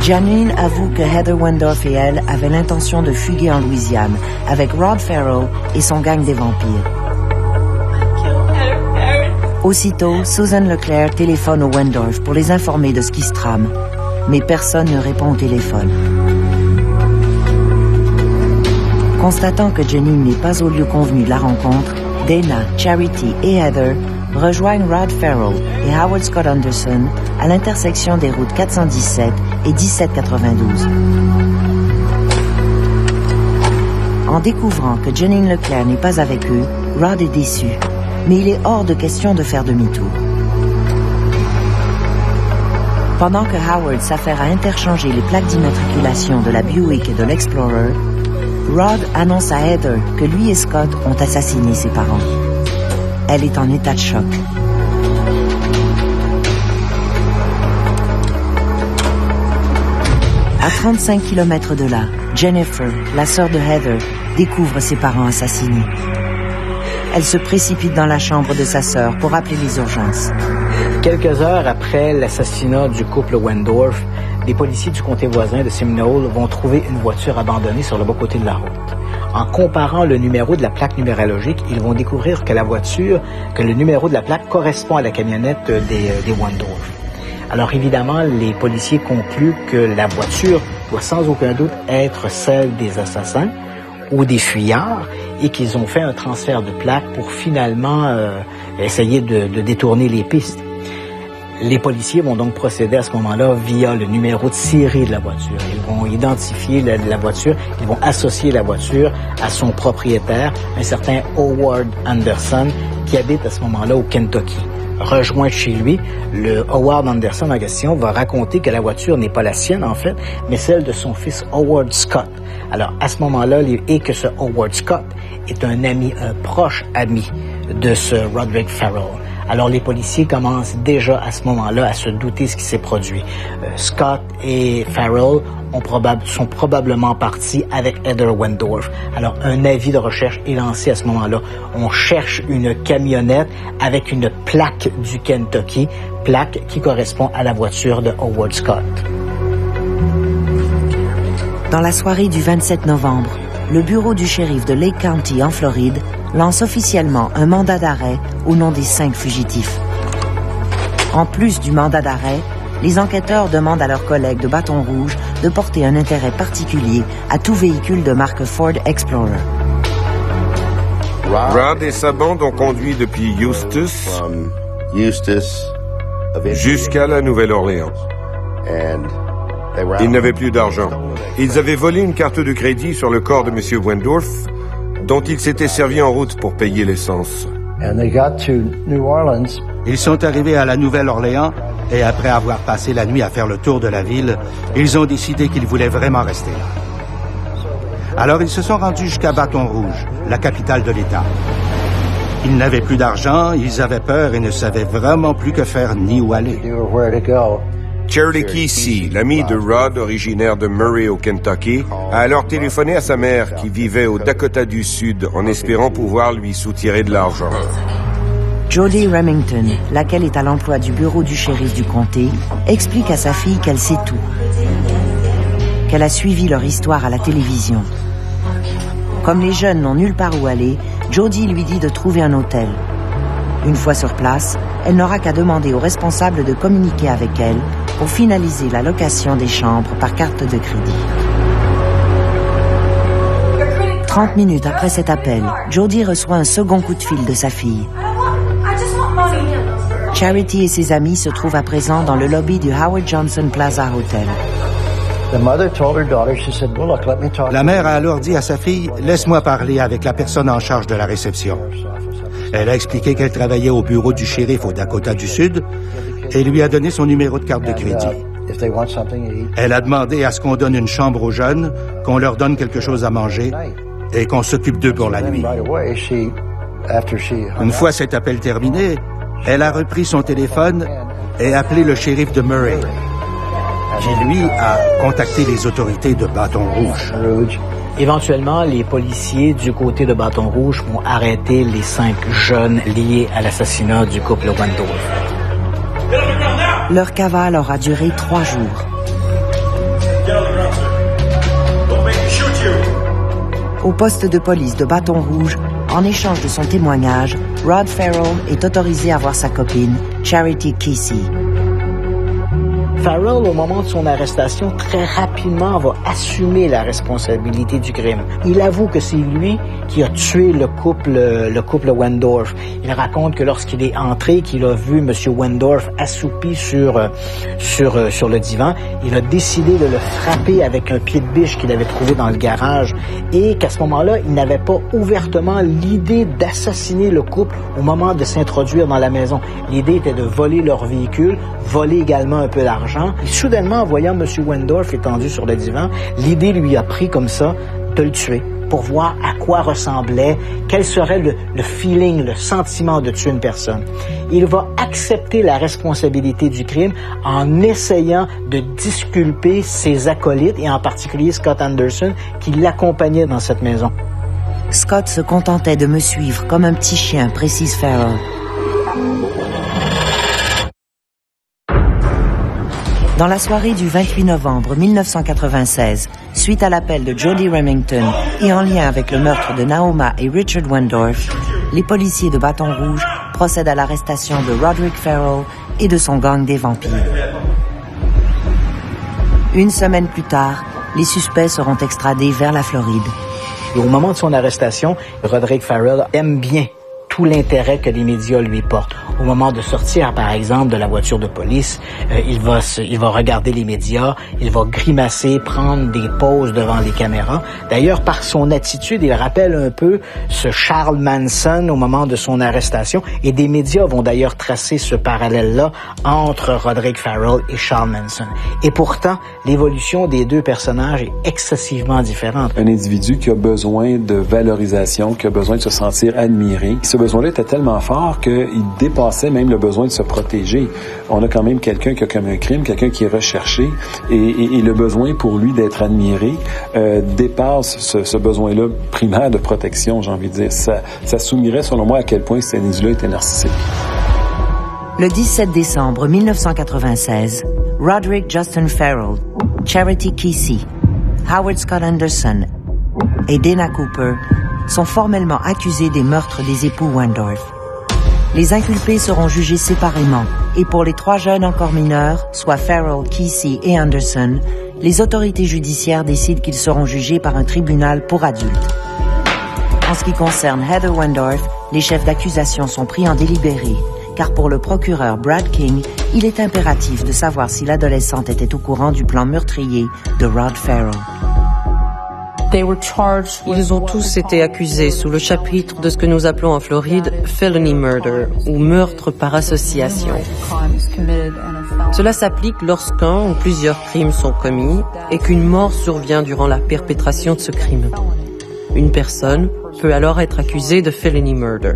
Janine avoue que Heather Wendorf et elle avaient l'intention de fuguer en Louisiane avec Rod Farrell et son gang des vampires. Aussitôt, Susan Leclerc téléphone aux Wendorf pour les informer de ce qui se trame, mais personne ne répond au téléphone. Constatant que Janine n'est pas au lieu convenu de la rencontre, Dana, Charity et Heather rejoignent Rod Farrell et Howard Scott Anderson à l'intersection des routes 417 et 1792. En découvrant que Janine Leclerc n'est pas avec eux, Rod est déçu, mais il est hors de question de faire demi-tour. Pendant que Howard s'affaire à interchanger les plaques d'immatriculation de la Buick et de l'Explorer, Rod annonce à Heather que lui et Scott ont assassiné ses parents. Elle est en état de choc. À 35 km de là, Jennifer, la sœur de Heather, découvre ses parents assassinés. Elle se précipite dans la chambre de sa sœur pour appeler les urgences. Quelques heures après l'assassinat du couple Wendorf, des policiers du comté voisin de Seminole vont trouver une voiture abandonnée sur le bas-côté de la route. En comparant le numéro de la plaque numérologique, ils vont découvrir que le numéro de la plaque correspond à la camionnette des Wendorf. Alors évidemment, les policiers concluent que la voiture doit sans aucun doute être celle des assassins ou des fuyards et qu'ils ont fait un transfert de plaque pour finalement essayer de détourner les pistes. Les policiers vont donc procéder à ce moment-là via le numéro de série de la voiture. Ils vont identifier la voiture, ils vont associer la voiture à son propriétaire, un certain Howard Anderson, qui habite à ce moment-là au Kentucky. Rejoint chez lui, le Howard Anderson en question va raconter que la voiture n'est pas la sienne en fait, mais celle de son fils Howard Scott. Alors à ce moment-là, et que ce Howard Scott est un proche ami de ce Roderick Farrell. Alors les policiers commencent déjà à ce moment-là à se douter ce qui s'est produit. Scott et Farrell sont probablement partis avec Heather Wendorf. Alors un avis de recherche est lancé à ce moment-là. On cherche une camionnette avec une plaque du Kentucky, plaque qui correspond à la voiture de Howard Scott. Dans la soirée du 27 novembre, le bureau du shérif de Lake County en Floride lance officiellement un mandat d'arrêt au nom des 5 fugitifs. En plus du mandat d'arrêt, les enquêteurs demandent à leurs collègues de Bâton Rouge de porter un intérêt particulier à tout véhicule de marque Ford Explorer. Rod et sa bande ont conduit depuis Eustis jusqu'à la Nouvelle-Orléans. Ils n'avaient plus d'argent. Ils avaient volé une carte de crédit sur le corps de M. Wendorf, dont ils s'étaient servis en route pour payer l'essence. Ils sont arrivés à la Nouvelle-Orléans et après avoir passé la nuit à faire le tour de la ville, ils ont décidé qu'ils voulaient vraiment rester là. Alors ils se sont rendus jusqu'à Bâton Rouge, la capitale de l'État. Ils n'avaient plus d'argent, ils avaient peur et ne savaient vraiment plus que faire ni où aller. Charity Kesey, l'ami de Rod, originaire de Murray au Kentucky, a alors téléphoné à sa mère qui vivait au Dakota du Sud en espérant pouvoir lui soutirer de l'argent. Jody Remington, laquelle est à l'emploi du bureau du shérif du comté, explique à sa fille qu'elle sait tout, qu'elle a suivi leur histoire à la télévision. Comme les jeunes n'ont nulle part où aller, Jody lui dit de trouver un hôtel. Une fois sur place, elle n'aura qu'à demander aux responsables de communiquer avec elle pour finaliser la location des chambres par carte de crédit. 30 minutes après cet appel, Jody reçoit un second coup de fil de sa fille. Charity et ses amis se trouvent à présent dans le lobby du Howard Johnson Plaza Hotel. La mère a alors dit à sa fille, « Laisse-moi parler avec la personne en charge de la réception. » Elle a expliqué qu'elle travaillait au bureau du shérif au Dakota du Sud et lui a donné son numéro de carte de crédit. Elle a demandé à ce qu'on donne une chambre aux jeunes, qu'on leur donne quelque chose à manger et qu'on s'occupe d'eux pour la nuit. Une fois cet appel terminé, elle a repris son téléphone et appelé le shérif de Murray, qui lui a contacté les autorités de Bâton Rouge. Éventuellement, les policiers du côté de Bâton Rouge vont arrêter les 5 jeunes liés à l'assassinat du couple Wendorf. Leur cavale aura duré 3 jours. Au poste de police de Bâton Rouge, en échange de son témoignage, Rod Farrell est autorisé à voir sa copine, Charity Kesey. Farrell, au moment de son arrestation, très rapidement va assumer la responsabilité du crime. Il avoue que c'est lui qui a tué le couple Wendorf. Il raconte que lorsqu'il est entré, qu'il a vu M. Wendorf assoupi sur le divan, il a décidé de le frapper avec un pied de biche qu'il avait trouvé dans le garage et qu'à ce moment-là, il n'avait pas ouvertement l'idée d'assassiner le couple au moment de s'introduire dans la maison. L'idée était de voler leur véhicule, voler également un peu d'argent. Et soudainement, en voyant M. Wendorf étendu sur le divan, l'idée lui a pris comme ça de le tuer pour voir à quoi ressemblait, quel serait le feeling, le sentiment de tuer une personne. Il va accepter la responsabilité du crime en essayant de disculper ses acolytes et en particulier Scott Anderson qui l'accompagnait dans cette maison. Scott se contentait de me suivre comme un petit chien, précise Farrell. Dans la soirée du 28 novembre 1996, suite à l'appel de Jody Remington et en lien avec le meurtre de Naoma et Richard Wendorf, les policiers de Bâton Rouge procèdent à l'arrestation de Roderick Farrell et de son gang des vampires. Une semaine plus tard, les suspects seront extradés vers la Floride. Et au moment de son arrestation, Roderick Farrell aime bien tout l'intérêt que les médias lui portent. Au moment de sortir, par exemple, de la voiture de police, il va regarder les médias, il va grimacer, prendre des pauses devant les caméras. D'ailleurs, par son attitude, il rappelle un peu ce Charles Manson au moment de son arrestation. Et des médias vont d'ailleurs tracer ce parallèle-là entre Roderick Farrell et Charles Manson. Et pourtant, l'évolution des deux personnages est excessivement différente. Un individu qui a besoin de valorisation, qui a besoin de se sentir admiré. Ce besoin-là était tellement fort qu'il dépassait même le besoin de se protéger. On a quand même quelqu'un qui a commis un crime, quelqu'un qui est recherché, et le besoin pour lui d'être admiré dépasse ce besoin-là primaire de protection, j'ai envie de dire. Ça soulignerait, selon moi, à quel point cet individu-là était narcissique. Le 17 décembre 1996, Roderick Justin Farrell, Charity Kesey, Howard Scott Anderson et Dana Cooper sont formellement accusés des meurtres des époux Wendorf. Les inculpés seront jugés séparément et pour les 3 jeunes encore mineurs, soit Farrell, Kesey et Anderson, les autorités judiciaires décident qu'ils seront jugés par un tribunal pour adultes. En ce qui concerne Heather Wendorf, les chefs d'accusation sont pris en délibéré, car pour le procureur Brad King, il est impératif de savoir si l'adolescente était au courant du plan meurtrier de Rod Farrell. Ils ont tous été accusés sous le chapitre de ce que nous appelons en Floride felony murder, ou meurtre par association. Cela s'applique lorsqu'un ou plusieurs crimes sont commis et qu'une mort survient durant la perpétration de ce crime. Une personne peut alors être accusée de felony murder.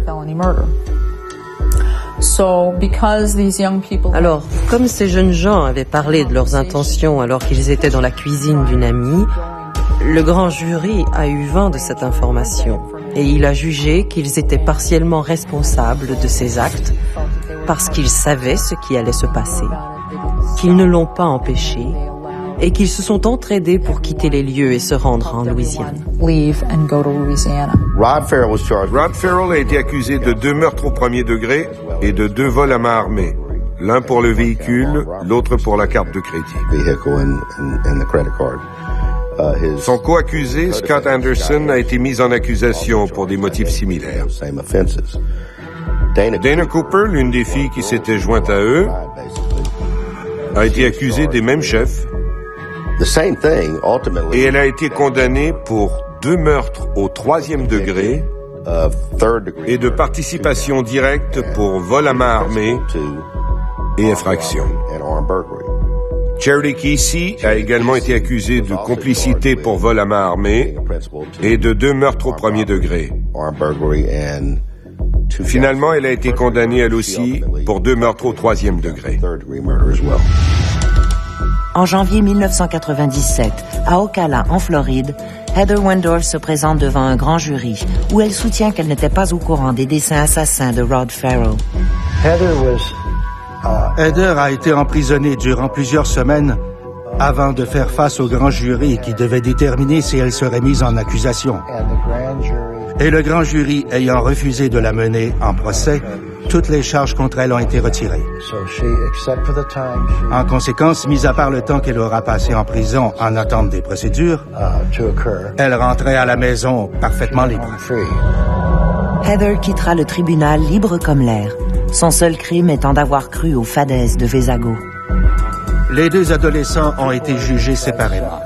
Alors, comme ces jeunes gens avaient parlé de leurs intentions alors qu'ils étaient dans la cuisine d'une amie, le grand jury a eu vent de cette information et il a jugé qu'ils étaient partiellement responsables de ces actes parce qu'ils savaient ce qui allait se passer, qu'ils ne l'ont pas empêché et qu'ils se sont entraidés pour quitter les lieux et se rendre en Louisiane. Rod Farrell a été accusé de 2 meurtres au premier degré et de 2 vols à main armée. L'un pour le véhicule, l'autre pour la carte de crédit. Son co-accusé, Scott Anderson, a été mis en accusation pour des motifs similaires. Dana Cooper, l'une des filles qui s'était jointe à eux, a été accusée des mêmes chefs et elle a été condamnée pour 2 meurtres au 3e degré et de participation directe pour vol à main armée et infraction. Charity Kesey a également été accusée de complicité pour vol à main armée et de 2 meurtres au premier degré. Finalement, elle a été condamnée elle aussi pour 2 meurtres au 3e degré. En janvier 1997, à Ocala, en Floride, Heather Wendorf se présente devant un grand jury où elle soutient qu'elle n'était pas au courant des desseins assassins de Rod Farrell. Heather a été emprisonnée durant plusieurs semaines avant de faire face au grand jury qui devait déterminer si elle serait mise en accusation. Et le grand jury ayant refusé de la mener en procès, toutes les charges contre elle ont été retirées. En conséquence, mis à part le temps qu'elle aura passé en prison en attente des procédures, elle rentrait à la maison parfaitement libre. Heather quittera le tribunal libre comme l'air, son seul crime étant d'avoir cru aux fadaises de Vesago. Les 2 adolescents ont été jugés séparément.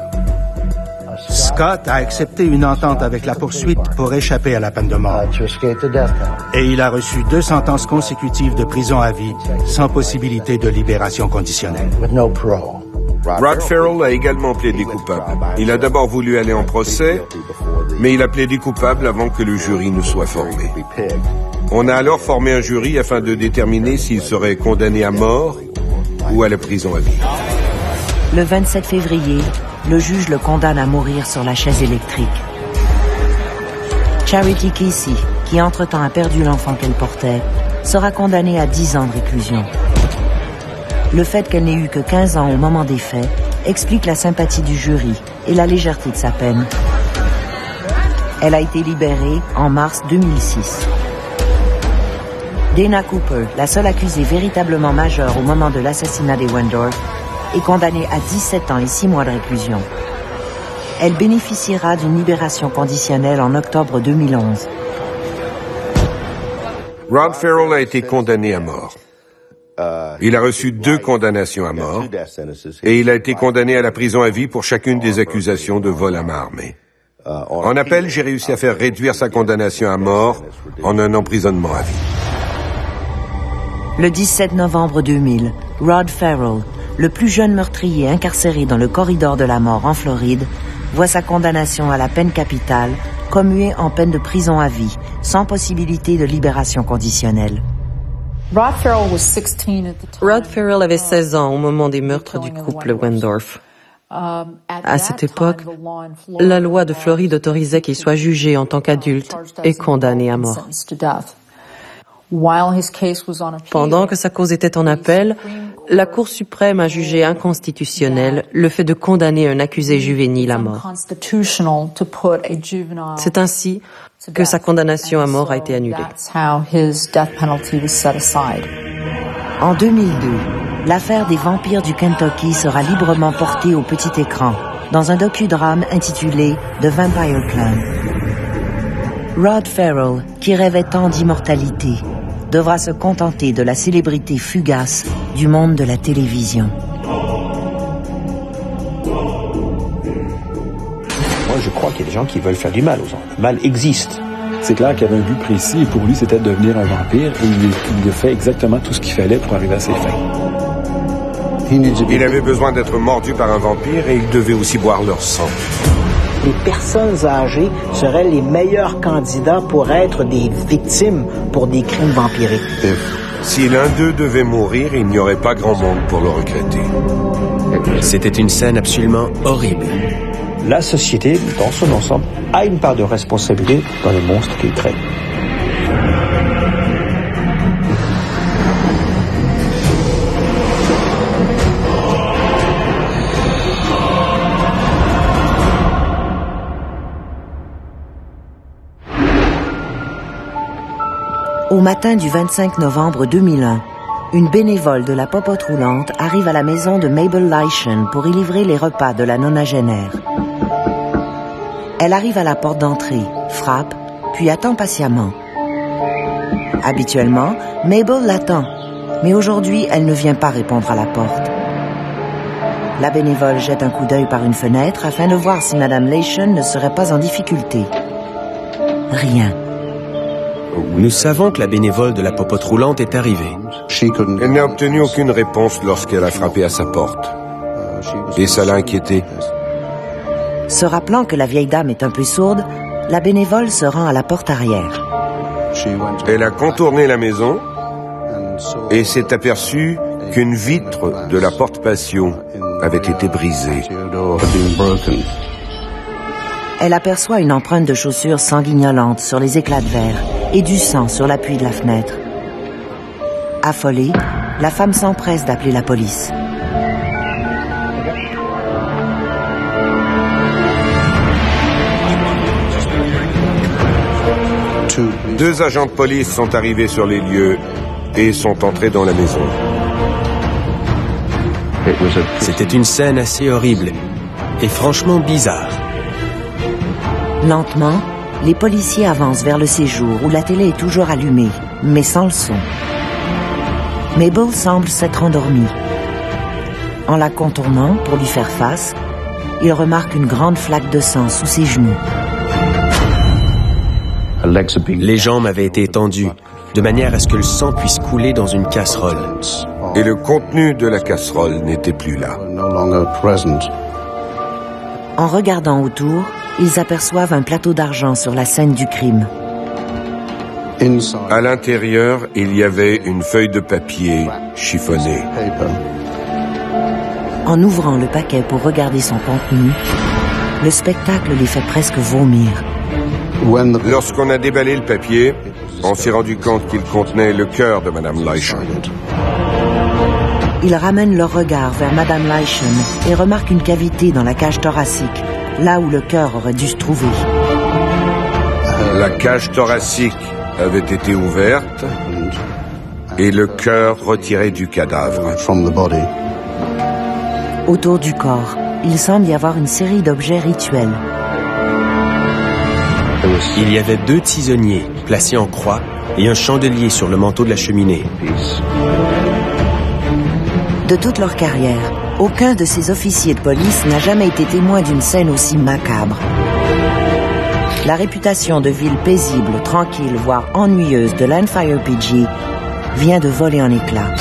Scott a accepté une entente avec la poursuite pour échapper à la peine de mort. Et il a reçu 2 sentences consécutives de prison à vie, sans possibilité de libération conditionnelle. Rod Farrell a également plaidé coupable. Il a d'abord voulu aller en procès, mais il a plaidé coupable avant que le jury ne soit formé. On a alors formé un jury afin de déterminer s'il serait condamné à mort ou à la prison à vie. Le 27 février, le juge le condamne à mourir sur la chaise électrique. Charity Kesey, qui entre-temps a perdu l'enfant qu'elle portait, sera condamnée à 10 ans de réclusion. Le fait qu'elle n'ait eu que 15 ans au moment des faits explique la sympathie du jury et la légèreté de sa peine. Elle a été libérée en mars 2006. Dana Cooper, la seule accusée véritablement majeure au moment de l'assassinat des Wendorf, est condamnée à 17 ans et 6 mois de réclusion. Elle bénéficiera d'une libération conditionnelle en octobre 2011. Rod Farrell a été condamné à mort. Il a reçu 2 condamnations à mort et il a été condamné à la prison à vie pour chacune des accusations de vol à main armée. En appel, j'ai réussi à faire réduire sa condamnation à mort en un emprisonnement à vie. Le 17 novembre 2000, Rod Farrell, le plus jeune meurtrier incarcéré dans le corridor de la mort en Floride, voit sa condamnation à la peine capitale commuée en peine de prison à vie, sans possibilité de libération conditionnelle. Rod Farrell avait 16 ans au moment des meurtres du couple Wendorf. À cette époque, la loi de Floride autorisait qu'il soit jugé en tant qu'adulte et condamné à mort. Pendant que sa cause était en appel, la Cour suprême a jugé inconstitutionnel le fait de condamner un accusé juvénile à mort. C'est ainsi que sa condamnation à mort a été annulée. En 2002, l'affaire des vampires du Kentucky sera librement portée au petit écran dans un docudrame intitulé The Vampire Clan. Rod Ferrell, qui rêvait tant d'immortalité, devra se contenter de la célébrité fugace du monde de la télévision. Moi, je crois qu'il y a des gens qui veulent faire du mal aux gens. Le mal existe. C'est clair qu'il y avait un but précis et pour lui, c'était de devenir un vampire et il a fait exactement tout ce qu'il fallait pour arriver à ses fins. Il avait besoin d'être mordu par un vampire et il devait aussi boire leur sang. Les personnes âgées seraient les meilleurs candidats pour être des victimes pour des crimes vampiriques. Si l'un d'eux devait mourir, il n'y aurait pas grand monde pour le regretter. C'était une scène absolument horrible. La société, dans son ensemble, a une part de responsabilité dans les monstres qu'il crée. Au matin du 25 novembre 2001, une bénévole de la popote roulante arrive à la maison de Mabel Leischen pour y livrer les repas de la nonagénaire. Elle arrive à la porte d'entrée, frappe, puis attend patiemment. Habituellement, Mabel l'attend, mais aujourd'hui, elle ne vient pas répondre à la porte. La bénévole jette un coup d'œil par une fenêtre afin de voir si Madame Leischen ne serait pas en difficulté. Rien. Nous savons que la bénévole de la popote roulante est arrivée. Elle n'a obtenu aucune réponse lorsqu'elle a frappé à sa porte. Et ça l'a inquiétée. Se rappelant que la vieille dame est un peu sourde, la bénévole se rend à la porte arrière. Elle a contourné la maison et s'est aperçue qu'une vitre de la porte patio avait été brisée. Elle aperçoit une empreinte de chaussure sanguignolante sur les éclats de verre et du sang sur l'appui de la fenêtre. Affolée, la femme s'empresse d'appeler la police. Deux agents de police sont arrivés sur les lieux et sont entrés dans la maison. C'était une scène assez horrible et franchement bizarre. Lentement, les policiers avancent vers le séjour où la télé est toujours allumée, mais sans le son. Mabel semble s'être endormie. En la contournant pour lui faire face, il remarque une grande flaque de sang sous ses genoux. Les jambes avaient été étendues, de manière à ce que le sang puisse couler dans une casserole. Et le contenu de la casserole n'était plus là. En regardant autour, ils aperçoivent un plateau d'argent sur la scène du crime. À l'intérieur, il y avait une feuille de papier chiffonnée. En ouvrant le paquet pour regarder son contenu, le spectacle les fait presque vomir. Lorsqu'on a déballé le papier, on s'est rendu compte qu'il contenait le cœur de Madame Leischen. Ils ramènent leur regard vers Madame Leischen et remarquent une cavité dans la cage thoracique, là où le cœur aurait dû se trouver. La cage thoracique avait été ouverte et le cœur retiré du cadavre. Autour du corps, il semble y avoir une série d'objets rituels. Il y avait 2 tisonniers placés en croix et un chandelier sur le manteau de la cheminée. De toute leur carrière, aucun de ces officiers de police n'a jamais été témoin d'une scène aussi macabre. La réputation de ville paisible, tranquille, voire ennuyeuse de Landfire PG vient de voler en éclats.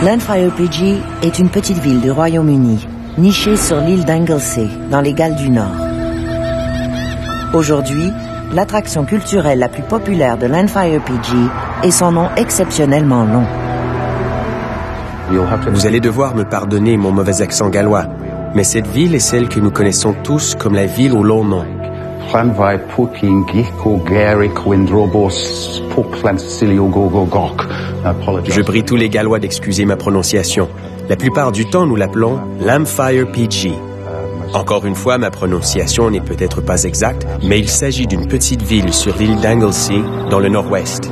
Landfire PG est une petite ville du Royaume-Uni, nichée sur l'île d'Anglesey, dans les Galles du Nord. Aujourd'hui, l'attraction culturelle la plus populaire de Landfire PG est son nom exceptionnellement long. Vous allez devoir me pardonner mon mauvais accent gallois, mais cette ville est celle que nous connaissons tous comme la ville au long nom. Je prie tous les Gallois d'excuser ma prononciation. La plupart du temps, nous l'appelons Lamphire PG. Encore une fois, ma prononciation n'est peut-être pas exacte, mais il s'agit d'une petite ville sur l'île d'Anglesey, dans le nord-ouest.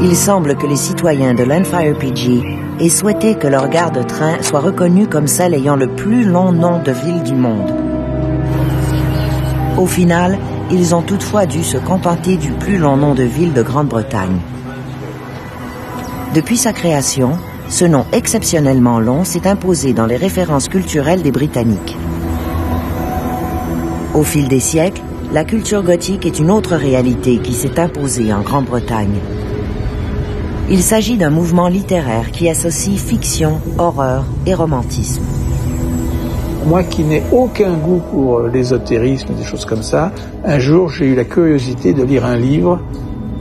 Il semble que les citoyens de Lamphire PG aient souhaité que leur gare de train soit reconnue comme celle ayant le plus long nom de ville du monde. Au final, ils ont toutefois dû se contenter du plus long nom de ville de Grande-Bretagne. Depuis sa création, ce nom exceptionnellement long s'est imposé dans les références culturelles des Britanniques. Au fil des siècles, la culture gothique est une autre réalité qui s'est imposée en Grande-Bretagne. Il s'agit d'un mouvement littéraire qui associe fiction, horreur et romantisme. Moi qui n'ai aucun goût pour l'ésotérisme et des choses comme ça, un jour j'ai eu la curiosité de lire un livre,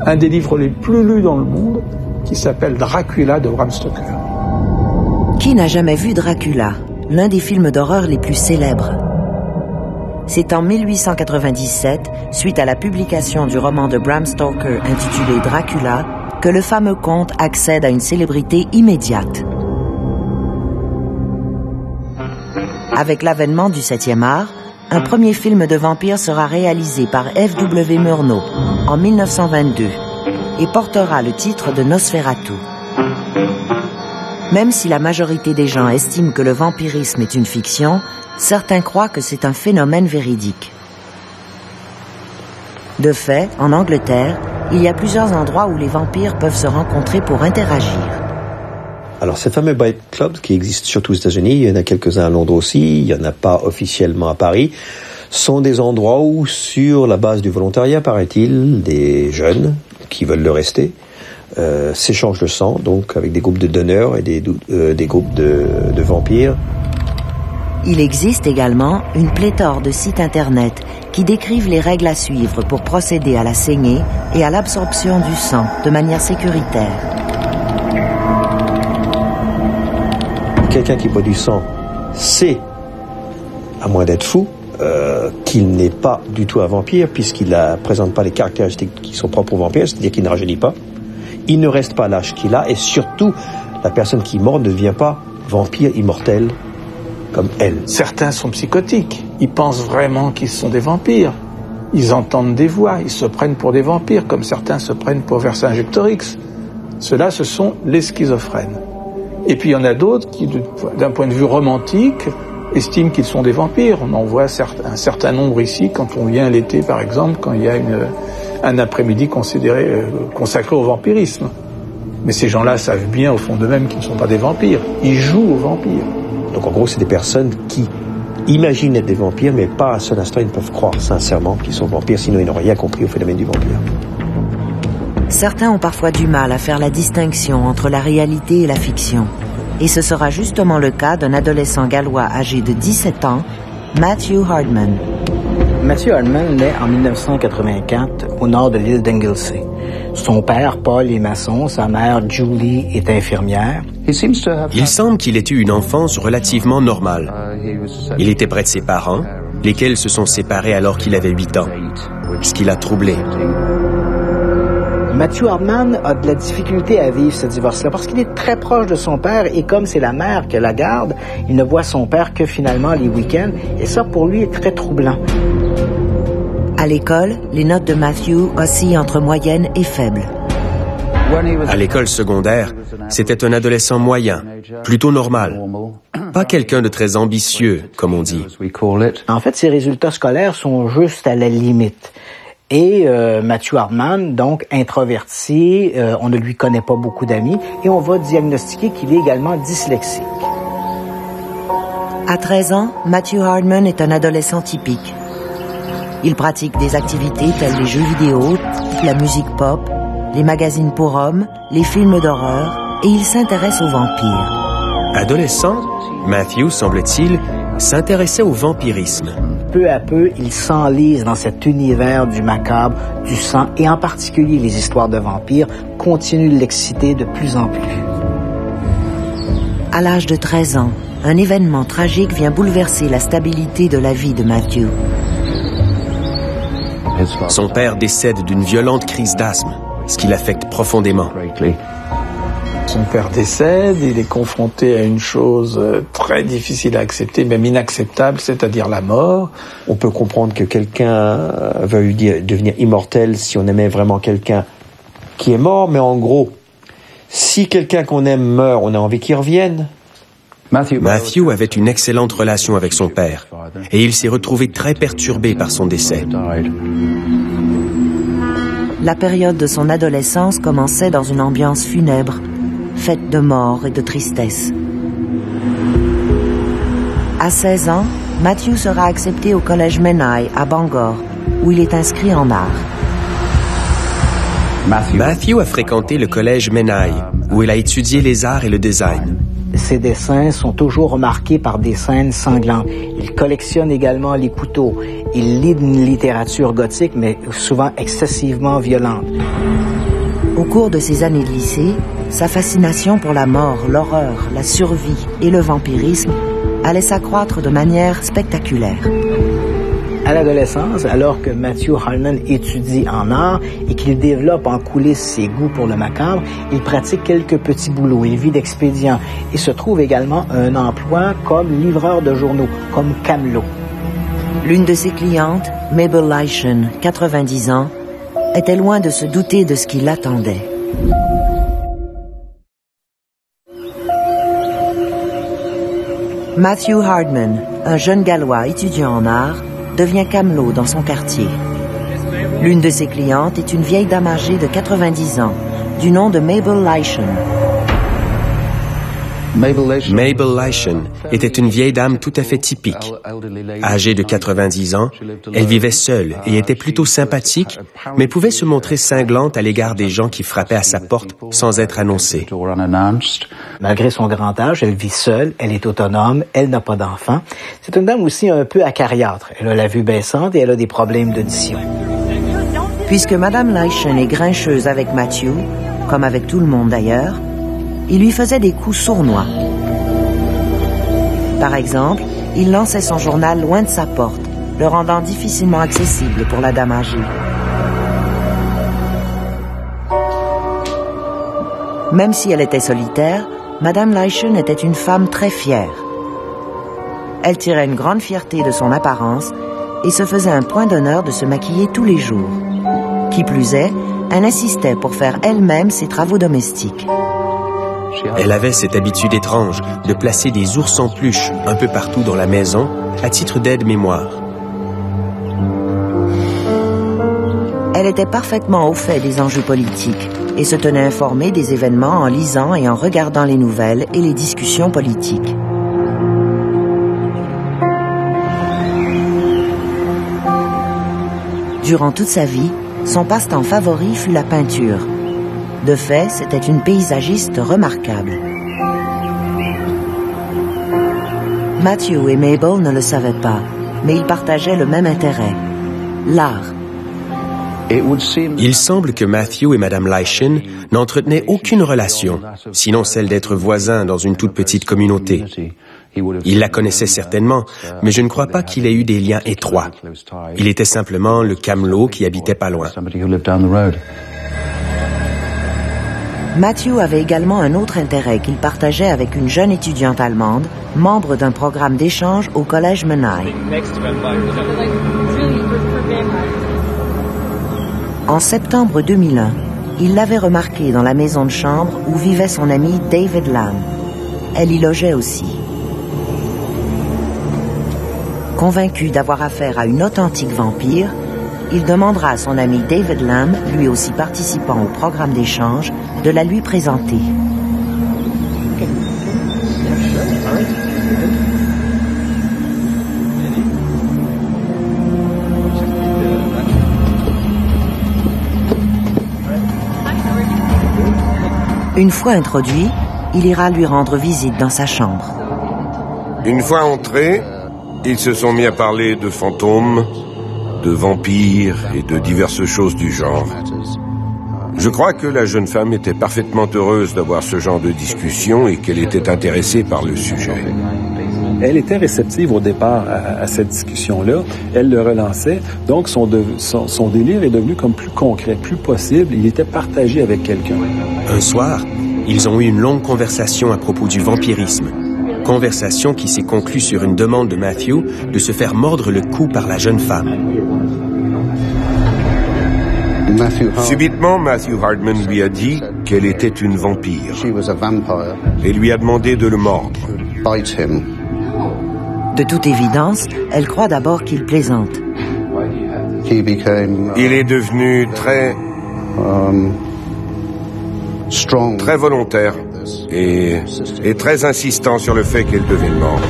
un des livres les plus lus dans le monde, qui s'appelle Dracula de Bram Stoker. Qui n'a jamais vu Dracula, l'un des films d'horreur les plus célèbres? C'est en 1897, suite à la publication du roman de Bram Stoker intitulé Dracula, que le fameux conte accède à une célébrité immédiate. Avec l'avènement du 7e art, un premier film de vampire sera réalisé par F.W. Murnau en 1922 et portera le titre de Nosferatu. Même si la majorité des gens estiment que le vampirisme est une fiction, certains croient que c'est un phénomène véridique. De fait, en Angleterre, il y a plusieurs endroits où les vampires peuvent se rencontrer pour interagir. Alors, ces fameux Bite Clubs qui existent surtout aux États-Unis, il y en a quelques-uns à Londres aussi, il n'y en a pas officiellement à Paris, sont des endroits où, sur la base du volontariat, paraît-il, des jeunes qui veulent le rester, s'échangent le sang, donc avec des groupes de donneurs et des groupes de vampires. Il existe également une pléthore de sites internet qui décrivent les règles à suivre pour procéder à la saignée et à l'absorption du sang de manière sécuritaire. Quelqu'un qui boit du sang sait, à moins d'être fou, qu'il n'est pas du tout un vampire, puisqu'il ne présente pas les caractéristiques qui sont propres aux vampires, c'est-à-dire qu'il ne rajeunit pas, il ne reste pas l'âge qu'il a, et surtout, la personne qui meurt ne devient pas vampire immortel comme elle. Certains sont psychotiques, ils pensent vraiment qu'ils sont des vampires, ils entendent des voix, ils se prennent pour des vampires, comme certains se prennent pour Vercingétorix. Ceux-là, ce sont les schizophrènes. Et puis il y en a d'autres qui, d'un point de vue romantique, estiment qu'ils sont des vampires. On en voit un certain nombre ici quand on vient l'été, par exemple, quand il y a un après-midi consacré au vampirisme. Mais ces gens-là savent bien au fond d'eux-mêmes qu'ils ne sont pas des vampires. Ils jouent aux vampires. Donc en gros, c'est des personnes qui imaginent être des vampires, mais pas à un seul instant ils ne peuvent croire sincèrement qu'ils sont vampires, sinon ils n'ont rien compris au phénomène du vampire. Certains ont parfois du mal à faire la distinction entre la réalité et la fiction. Et ce sera justement le cas d'un adolescent gallois âgé de 17 ans, Matthew Hardman. Matthew Hardman naît en 1984 au nord de l'île d'Anglesey. Son père, Paul, est maçon, sa mère, Julie, est infirmière. Il semble qu'il ait eu une enfance relativement normale. Il était près de ses parents, lesquels se sont séparés alors qu'il avait 8 ans, ce qui l'a troublé. Matthew Hardman a de la difficulté à vivre ce divorce-là parce qu'il est très proche de son père et comme c'est la mère qui la garde, il ne voit son père que finalement les week-ends et ça pour lui est très troublant. À l'école, les notes de Matthew oscillent entre moyennes et faibles. À l'école secondaire, c'était un adolescent moyen, plutôt normal. Pas quelqu'un de très ambitieux, comme on dit. En fait, ses résultats scolaires sont juste à la limite. Et Matthew Hardman, donc introverti, on ne lui connaît pas beaucoup d'amis, et on va diagnostiquer qu'il est également dyslexique. À 13 ans, Matthew Hardman est un adolescent typique. Il pratique des activités telles les jeux vidéo, la musique pop, les magazines pour hommes, les films d'horreur, et il s'intéresse aux vampires. Adolescent, Matthew, semble-t-il, s'intéressait au vampirisme. Peu à peu, il s'enlise dans cet univers du macabre, du sang, et en particulier les histoires de vampires continuent de l'exciter de plus en plus. À l'âge de 13 ans, un événement tragique vient bouleverser la stabilité de la vie de Matthew. Son père décède d'une violente crise d'asthme, ce qui l'affecte profondément. Son père décède, il est confronté à une chose très difficile à accepter, même inacceptable, c'est-à-dire la mort. On peut comprendre que quelqu'un veuille devenir immortel si on aimait vraiment quelqu'un qui est mort, mais en gros, si quelqu'un qu'on aime meurt, on a envie qu'il revienne. Matthew avait une excellente relation avec son père, et il s'est retrouvé très perturbé par son décès. La période de son adolescence commençait dans une ambiance funèbre, faite de mort et de tristesse. À 16 ans, Matthew sera accepté au collège Menai à Bangor, où il est inscrit en art. Matthew a fréquenté le collège Menai, où il a étudié les arts et le design. Ses dessins sont toujours remarqués par des scènes sanglantes. Il collectionne également les couteaux. Il lit une littérature gothique, mais souvent excessivement violente. Au cours de ses années de lycée, sa fascination pour la mort, l'horreur, la survie et le vampirisme allait s'accroître de manière spectaculaire. À l'adolescence, alors que Matthew Hardman étudie en art et qu'il développe en coulisses ses goûts pour le macabre, il pratique quelques petits boulots, il vit d'expédients et se trouve également un emploi comme livreur de journaux, comme camelot. L'une de ses clientes, Mabel Leishen, 90 ans, était loin de se douter de ce qui l'attendait. Matthew Hardman, un jeune Gallois étudiant en art, devient camelot dans son quartier. L'une de ses clientes est une vieille dame âgée de 90 ans, du nom de Mabel Leishen. Mabel Leishen était une vieille dame tout à fait typique. Âgée de 90 ans, elle vivait seule et était plutôt sympathique, mais pouvait se montrer cinglante à l'égard des gens qui frappaient à sa porte sans être annoncés. Malgré son grand âge, elle vit seule, elle est autonome, elle n'a pas d'enfant. C'est une dame aussi un peu acariâtre. Elle a la vue baissante et elle a des problèmes d'audition. Puisque Madame Leishen est grincheuse avec Matthew, comme avec tout le monde d'ailleurs, il lui faisait des coups sournois. Par exemple, il lançait son journal loin de sa porte, le rendant difficilement accessible pour la dame âgée. Même si elle était solitaire, Madame Leishen était une femme très fière. Elle tirait une grande fierté de son apparence et se faisait un point d'honneur de se maquiller tous les jours. Qui plus est, elle insistait pour faire elle-même ses travaux domestiques. Elle avait cette habitude étrange de placer des ours en peluche un peu partout dans la maison à titre d'aide-mémoire. Elle était parfaitement au fait des enjeux politiques et se tenait informée des événements en lisant et en regardant les nouvelles et les discussions politiques. Durant toute sa vie, son passe-temps favori fut la peinture. De fait, c'était une paysagiste remarquable. Matthew et Mabel ne le savaient pas, mais ils partageaient le même intérêt, l'art. Il semble que Matthew et Madame Leishen n'entretenaient aucune relation, sinon celle d'être voisins dans une toute petite communauté. Il la connaissait certainement, mais je ne crois pas qu'il ait eu des liens étroits. Il était simplement le camelot qui habitait pas loin. Matthew avait également un autre intérêt qu'il partageait avec une jeune étudiante allemande, membre d'un programme d'échange au collège Menai. En septembre 2001, il l'avait remarquée dans la maison de chambre où vivait son ami David Lamb. Elle y logeait aussi. Convaincu d'avoir affaire à une authentique vampire, il demandera à son ami David Lamb, lui aussi participant au programme d'échange, de la lui présenter. Une fois introduit, il ira lui rendre visite dans sa chambre. Une fois entrés, ils se sont mis à parler de fantômes, de vampires et de diverses choses du genre. Je crois que la jeune femme était parfaitement heureuse d'avoir ce genre de discussion et qu'elle était intéressée par le sujet. Elle était réceptive au départ à cette discussion-là. Elle le relançait. Donc, son délire est devenu comme plus concret, plus possible. Il était partagé avec quelqu'un. Un soir, ils ont eu une longue conversation à propos du vampirisme. Conversation qui s'est conclue sur une demande de Matthew de se faire mordre le cou par la jeune femme. Subitement, Matthew Hardman lui a dit qu'elle était une vampire et lui a demandé de le mordre. De toute évidence, elle croit d'abord qu'il plaisante. Il est devenu très volontaire et très insistant sur le fait qu'elle devait le mordre.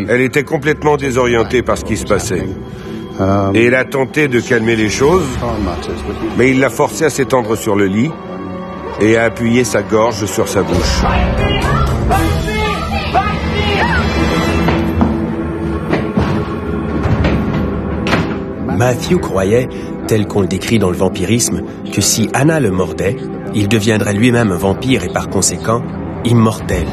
Elle était complètement désorientée par ce qui se passait. Et il a tenté de calmer les choses, mais il l'a forcée à s'étendre sur le lit et à appuyer sa gorge sur sa bouche. Matthew croyait, tel qu'on le décrit dans le vampirisme, que si Anna le mordait, il deviendrait lui-même un vampire et par conséquent, immortel.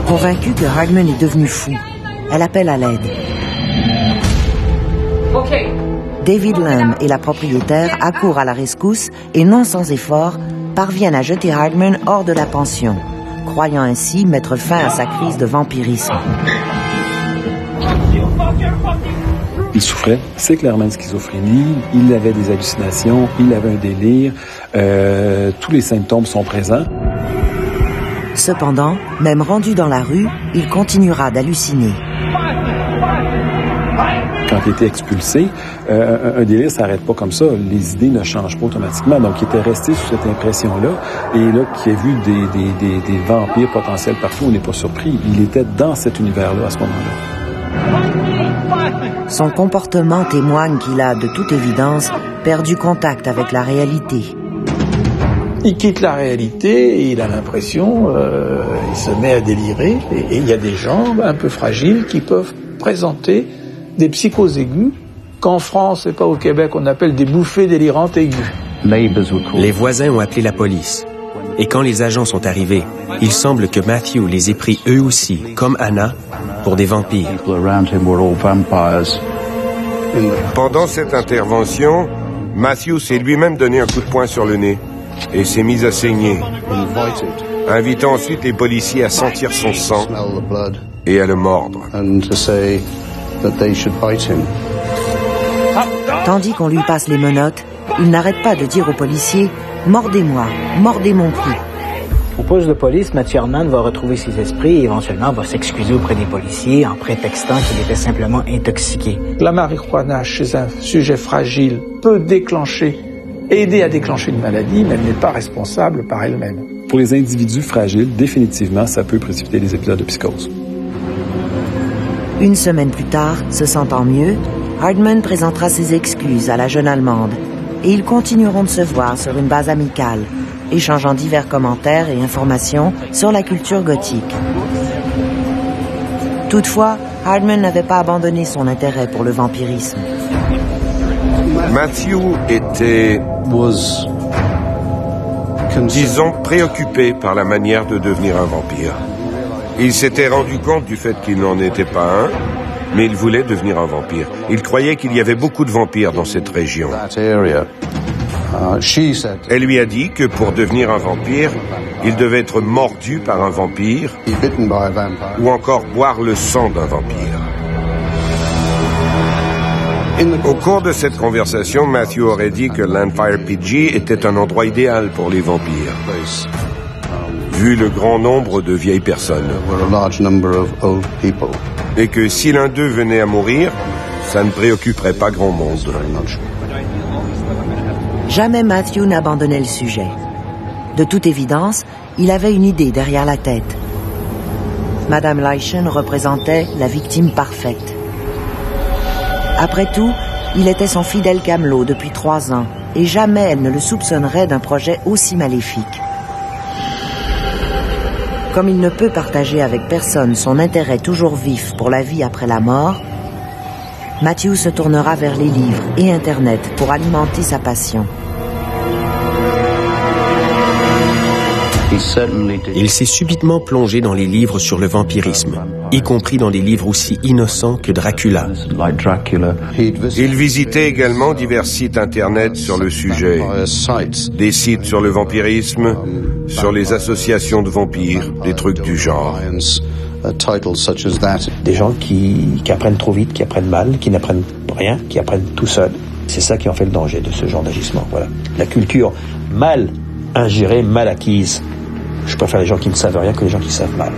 Convaincue que Hardman est devenu fou, elle appelle à l'aide. David Lamb et la propriétaire accourent à la rescousse et, non sans effort, parviennent à jeter Hardman hors de la pension, croyant ainsi mettre fin à sa crise de vampirisme. Il souffrait, c'est clairement de schizophrénie, il avait des hallucinations, il avait un délire, tous les symptômes sont présents. Cependant, même rendu dans la rue, il continuera d'halluciner. Quand il était expulsé, un délire s'arrête pas comme ça. Les idées ne changent pas automatiquement. Donc, il était resté sous cette impression-là. Et là, qu'il ait vu des vampires potentiels partout, on n'est pas surpris. Il était dans cet univers-là à ce moment-là. Son comportement témoigne qu'il a, de toute évidence, perdu contact avec la réalité. Il quitte la réalité et il a l'impression, il se met à délirer. Et il y a des gens un peu fragiles qui peuvent présenter des psychoses aiguës qu'en France et pas au Québec on appelle des bouffées délirantes aiguës. Les voisins ont appelé la police. Et quand les agents sont arrivés, il semble que Matthew les ait pris eux aussi, comme Anna, pour des vampires. Pendant cette intervention, Matthew s'est lui-même donné un coup de poing sur le nez et s'est mis à saigner, invitant ensuite les policiers à sentir son sang et à le mordre. Tandis qu'on lui passe les menottes, il n'arrête pas de dire aux policiers « Mordez-moi, mordez mon cou ». Au poste de police, Matthew Hardman va retrouver ses esprits et éventuellement va s'excuser auprès des policiers en prétextant qu'il était simplement intoxiqué. La marijuana chez un sujet fragile peut aider à déclencher une maladie, mais elle n'est pas responsable par elle-même. Pour les individus fragiles, définitivement, ça peut précipiter des épisodes de psychose. Une semaine plus tard, se sentant mieux, Hardman présentera ses excuses à la jeune Allemande et ils continueront de se voir sur une base amicale, échangeant divers commentaires et informations sur la culture gothique. Toutefois, Hardman n'avait pas abandonné son intérêt pour le vampirisme. Matthew était, disons, préoccupé par la manière de devenir un vampire. Il s'était rendu compte du fait qu'il n'en était pas un, mais il voulait devenir un vampire. Il croyait qu'il y avait beaucoup de vampires dans cette région. Elle lui a dit que pour devenir un vampire, il devait être mordu par un vampire ou encore boire le sang d'un vampire. Au cours de cette conversation, Matthew aurait dit que Landfire PG était un endroit idéal pour les vampires, vu le grand nombre de vieilles personnes. Et que si l'un d'eux venait à mourir, ça ne préoccuperait pas grand monde. Jamais Matthew n'abandonnait le sujet. De toute évidence, il avait une idée derrière la tête. Madame Leichen représentait la victime parfaite. Après tout, il était son fidèle camelot depuis 3 ans, et jamais elle ne le soupçonnerait d'un projet aussi maléfique. Comme il ne peut partager avec personne son intérêt toujours vif pour la vie après la mort, Matthew se tournera vers les livres et Internet pour alimenter sa passion. Il s'est subitement plongé dans les livres sur le vampirisme, y compris dans des livres aussi innocents que Dracula. Il visitait également divers sites internet sur le sujet, des sites sur le vampirisme, sur les associations de vampires, des trucs du genre. Des gens qui apprennent trop vite, qui apprennent mal, qui n'apprennent rien, qui apprennent tout seuls. C'est ça qui en fait le danger de ce genre d'agissement. Voilà. La culture mal ingérée, mal acquise. Je préfère les gens qui ne savent rien que les gens qui savent mal.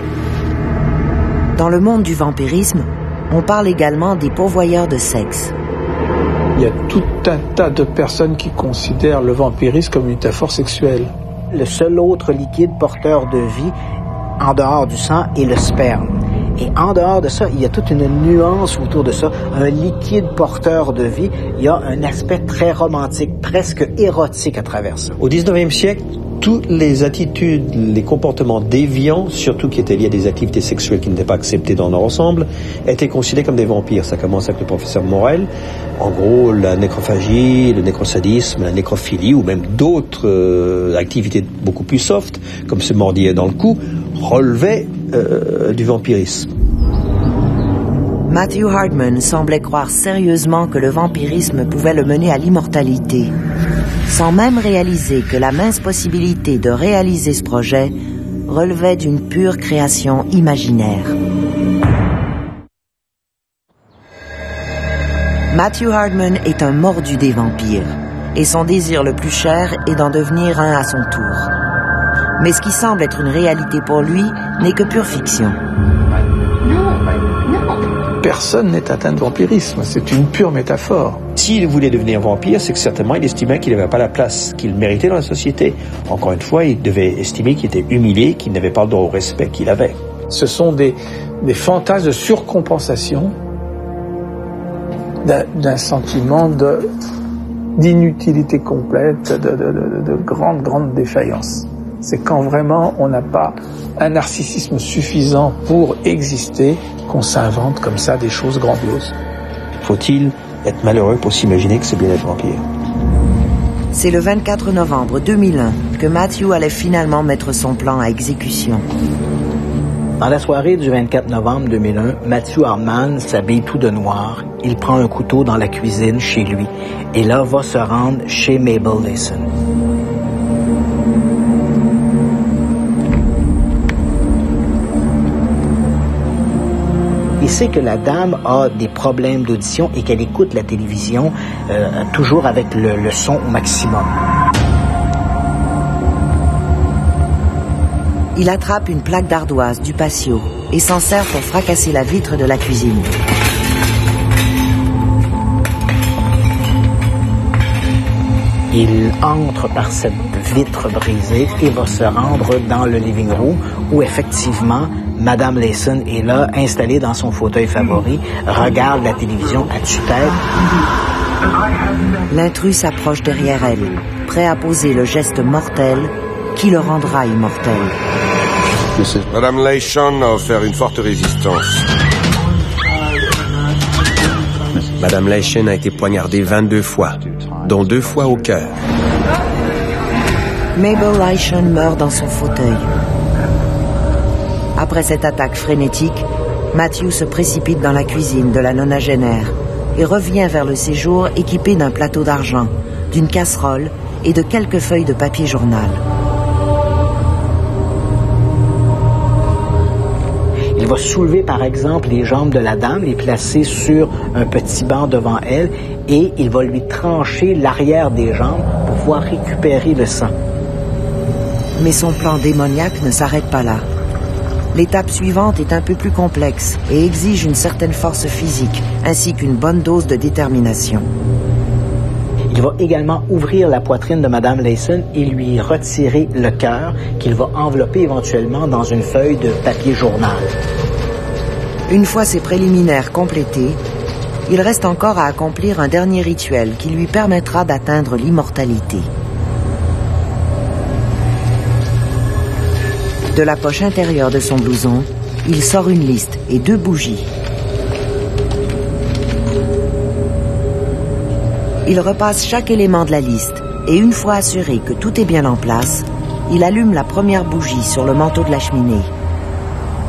Dans le monde du vampirisme, on parle également des pourvoyeurs de sexe. Il y a tout un tas de personnes qui considèrent le vampirisme comme une métaphore sexuelle. Le seul autre liquide porteur de vie en dehors du sang est le sperme. Et en dehors de ça, il y a toute une nuance autour de ça. Un liquide porteur de vie, il y a un aspect très romantique, presque érotique à travers ça. Au 19e siècle, toutes les attitudes, les comportements déviants, surtout qui étaient liés à des activités sexuelles qui n'étaient pas acceptées dans leur ensemble, étaient considérés comme des vampires. Ça commence avec le professeur Morel. En gros, la nécrophagie, le nécrosadisme, la nécrophilie ou même d'autres activités beaucoup plus soft, comme se mordiller dans le cou, relevaient du vampirisme. Matthew Hardman semblait croire sérieusement que le vampirisme pouvait le mener à l'immortalité, sans même réaliser que la mince possibilité de réaliser ce projet relevait d'une pure création imaginaire. Matthew Hardman est un mordu des vampires, et son désir le plus cher est d'en devenir un à son tour. Mais ce qui semble être une réalité pour lui n'est que pure fiction. Personne n'est atteint de vampirisme, c'est une pure métaphore. S'il voulait devenir vampire, c'est que certainement il estimait qu'il n'avait pas la place qu'il méritait dans la société. Encore une fois, il devait estimer qu'il était humilié, qu'il n'avait pas le droit au respect qu'il avait. Ce sont des fantasmes de surcompensation d'un sentiment d'inutilité complète, de grande défaillance. C'est quand vraiment on n'a pas un narcissisme suffisant pour exister qu'on s'invente comme ça des choses grandioses. Faut-il être malheureux pour s'imaginer que c'est bien être vampire? C'est le 24 novembre 2001 que Matthew allait finalement mettre son plan à exécution. Dans la soirée du 24 novembre 2001, Matthew Hardman s'habille tout de noir. Il prend un couteau dans la cuisine chez lui et là va se rendre chez Mabel Layson. Il sait que la dame a des problèmes d'audition et qu'elle écoute la télévision toujours avec le son au maximum. Il attrape une plaque d'ardoise du patio et s'en sert pour fracasser la vitre de la cuisine. Il entre par cette vitre brisée et va se rendre dans le living room où effectivement Madame Layson est là, installée dans son fauteuil favori, regarde la télévision à tue-tête. L'intrus s'approche derrière elle, prêt à poser le geste mortel qui le rendra immortel. Madame Layson a offert une forte résistance. Madame Layson a été poignardée 22 fois, dont 2 fois au cœur. Mabel Layson meurt dans son fauteuil. Après cette attaque frénétique, Matthew se précipite dans la cuisine de la nonagénaire et revient vers le séjour équipé d'un plateau d'argent, d'une casserole et de quelques feuilles de papier journal. Il va soulever par exemple les jambes de la dame, les placer sur un petit banc devant elle et il va lui trancher l'arrière des jambes pour pouvoir récupérer le sang. Mais son plan démoniaque ne s'arrête pas là. L'étape suivante est un peu plus complexe et exige une certaine force physique ainsi qu'une bonne dose de détermination. Il va également ouvrir la poitrine de Madame Layson et lui retirer le cœur qu'il va envelopper éventuellement dans une feuille de papier journal. Une fois ces préliminaires complétés, il reste encore à accomplir un dernier rituel qui lui permettra d'atteindre l'immortalité. De la poche intérieure de son blouson, il sort une liste et 2 bougies. Il repasse chaque élément de la liste et une fois assuré que tout est bien en place, il allume la première bougie sur le manteau de la cheminée.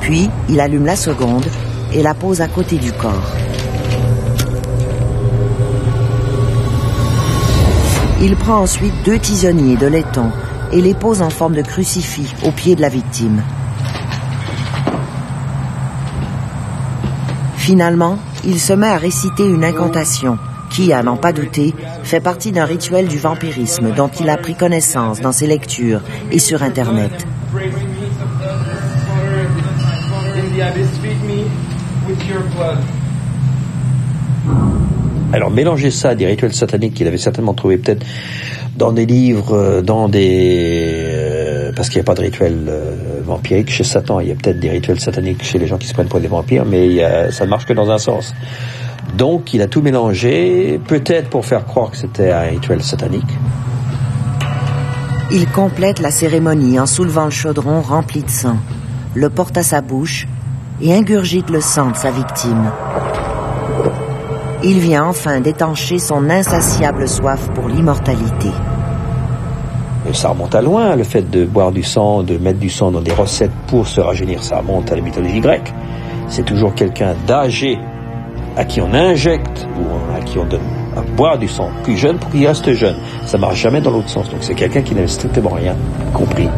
Puis, il allume la seconde et la pose à côté du corps. Il prend ensuite 2 tisonniers de laiton et les pose en forme de crucifix au pied de la victime. Finalement, il se met à réciter une incantation qui, à n'en pas douter, fait partie d'un rituel du vampirisme dont il a pris connaissance dans ses lectures et sur Internet. Alors mélanger ça à des rituels sataniques qu'il avait certainement trouvé peut-être dans des livres, parce qu'il n'y a pas de rituel vampirique chez Satan. Il y a peut-être des rituels sataniques chez les gens qui se prennent pour des vampires, mais ça ne marche que dans un sens. Donc il a tout mélangé, peut-être pour faire croire que c'était un rituel satanique. Il complète la cérémonie en soulevant le chaudron rempli de sang, le porte à sa bouche et ingurgite le sang de sa victime. Il vient enfin d'étancher son insatiable soif pour l'immortalité. Et ça remonte à loin, le fait de boire du sang, de mettre du sang dans des recettes pour se rajeunir, ça remonte à la mythologie grecque. C'est toujours quelqu'un d'âgé à qui on injecte ou à qui on donne à boire du sang plus jeune pour qu'il reste jeune. Ça ne marche jamais dans l'autre sens, donc c'est quelqu'un qui n'avait strictement rien compris.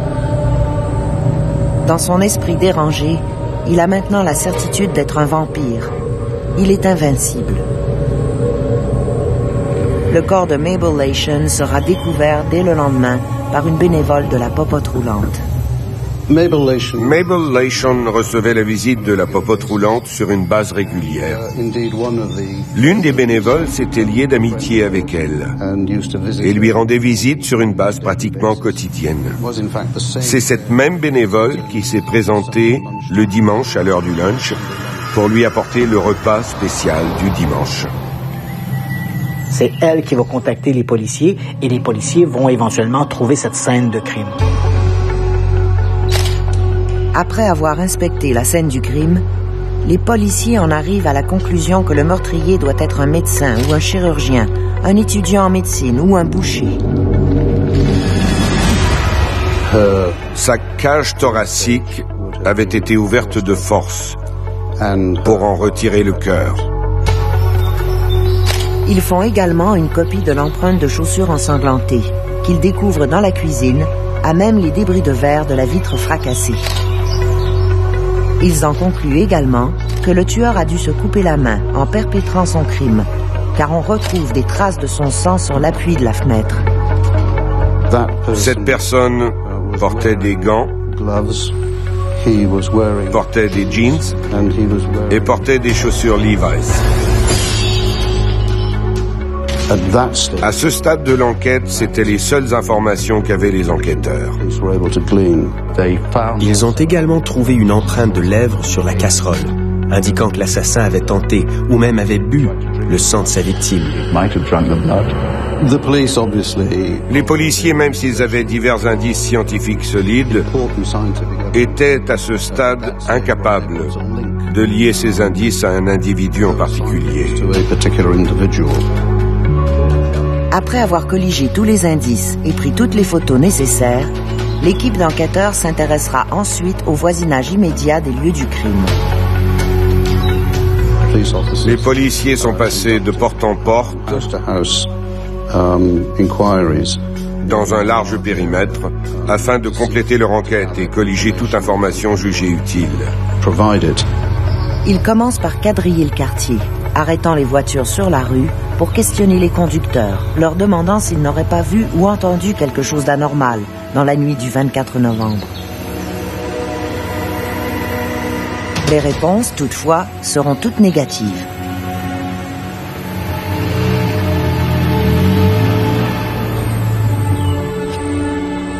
Dans son esprit dérangé, il a maintenant la certitude d'être un vampire. Il est invincible. Le corps de Mabel Lation sera découvert dès le lendemain par une bénévole de la popote roulante. Mabel Lation recevait la visite de la popote roulante sur une base régulière. L'une des bénévoles s'était liée d'amitié avec elle et lui rendait visite sur une base pratiquement quotidienne. C'est cette même bénévole qui s'est présentée le dimanche à l'heure du lunch pour lui apporter le repas spécial du dimanche. C'est elle qui va contacter les policiers et les policiers vont éventuellement trouver cette scène de crime. Après avoir inspecté la scène du crime, les policiers en arrivent à la conclusion que le meurtrier doit être un médecin ou un chirurgien, un étudiant en médecine ou un boucher. Sa cage thoracique avait été ouverte de force pour en retirer le cœur. Ils font également une copie de l'empreinte de chaussures ensanglantées qu'ils découvrent dans la cuisine, à même les débris de verre de la vitre fracassée. Ils en concluent également que le tueur a dû se couper la main en perpétrant son crime, car on retrouve des traces de son sang sur l'appui de la fenêtre. Cette personne portait des gants, portait des jeans et portait des chaussures Levi's. À ce stade de l'enquête, c'étaient les seules informations qu'avaient les enquêteurs. Ils ont également trouvé une empreinte de lèvres sur la casserole, indiquant que l'assassin avait tenté ou même avait bu le sang de sa victime. Les policiers, même s'ils avaient divers indices scientifiques solides, étaient à ce stade incapables de lier ces indices à un individu en particulier. Après avoir colligé tous les indices et pris toutes les photos nécessaires, l'équipe d'enquêteurs s'intéressera ensuite au voisinage immédiat des lieux du crime. Les policiers sont passés de porte en porte dans un large périmètre afin de compléter leur enquête et colliger toute information jugée utile. Ils commencent par quadriller le quartier, arrêtant les voitures sur la rue pour questionner les conducteurs, leur demandant s'ils n'auraient pas vu ou entendu quelque chose d'anormal dans la nuit du 24 novembre. Les réponses, toutefois, seront toutes négatives.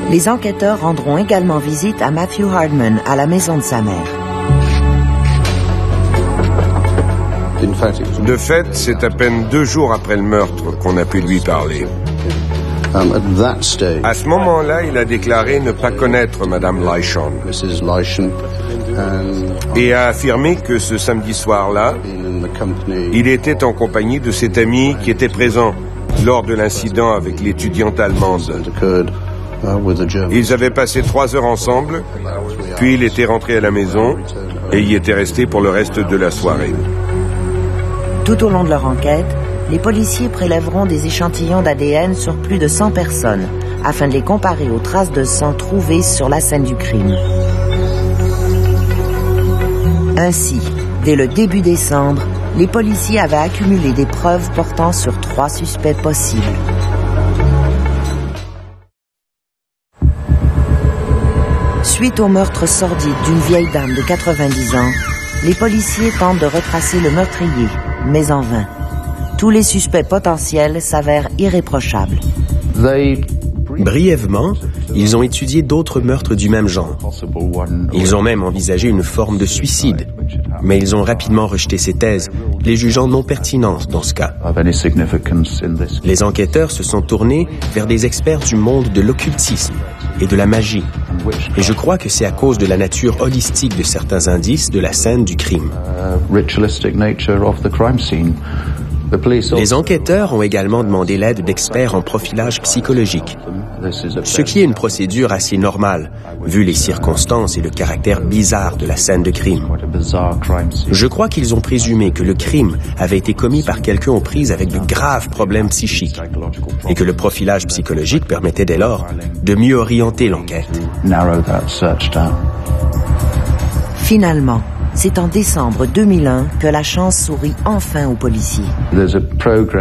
Les enquêteurs rendront également visite à Matthew Hardman à la maison de sa mère. De fait, c'est à peine 2 jours après le meurtre qu'on a pu lui parler. À ce moment-là, il a déclaré ne pas connaître Madame Lation et a affirmé que ce samedi soir-là, il était en compagnie de cet ami qui était présent lors de l'incident avec l'étudiante allemande Ils avaient passé 3 heures ensemble, puis il était rentré à la maison et y était resté pour le reste de la soirée. Tout au long de leur enquête, les policiers prélèveront des échantillons d'ADN sur plus de 100 personnes afin de les comparer aux traces de sang trouvées sur la scène du crime. Ainsi, dès le début décembre, les policiers avaient accumulé des preuves portant sur 3 suspects possibles. Suite au meurtre sordide d'une vieille dame de 90 ans, les policiers tentent de retracer le meurtrier, mais en vain. Tous les suspects potentiels s'avèrent irréprochables. Brièvement, ils ont étudié d'autres meurtres du même genre. Ils ont même envisagé une forme de suicide, mais ils ont rapidement rejeté ces thèses, les jugeant non pertinentes dans ce cas. Les enquêteurs se sont tournés vers des experts du monde de l'occultisme et de la magie. Et je crois que c'est à cause de la nature holistique de certains indices de la scène du crime. Les enquêteurs ont également demandé l'aide d'experts en profilage psychologique, ce qui est une procédure assez normale, vu les circonstances et le caractère bizarre de la scène de crime. Je crois qu'ils ont présumé que le crime avait été commis par quelqu'un aux prises avec de graves problèmes psychiques et que le profilage psychologique permettait dès lors de mieux orienter l'enquête. Finalement, c'est en décembre 2001 que la chance sourit enfin aux policiers.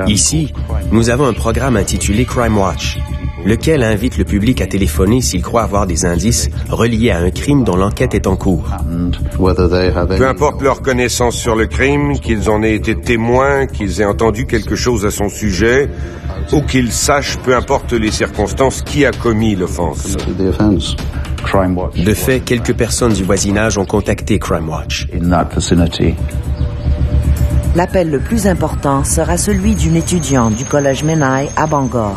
Ici, nous avons un programme intitulé Crime Watch, lequel invite le public à téléphoner s'il croit avoir des indices reliés à un crime dont l'enquête est en cours. Peu importe leur connaissance sur le crime, qu'ils en aient été témoins, qu'ils aient entendu quelque chose à son sujet, ou qu'ils sachent, peu importe les circonstances, qui a commis l'offense. De fait, quelques personnes du voisinage ont contacté Crime Watch. L'appel le plus important sera celui d'une étudiante du collège Menai à Bangor.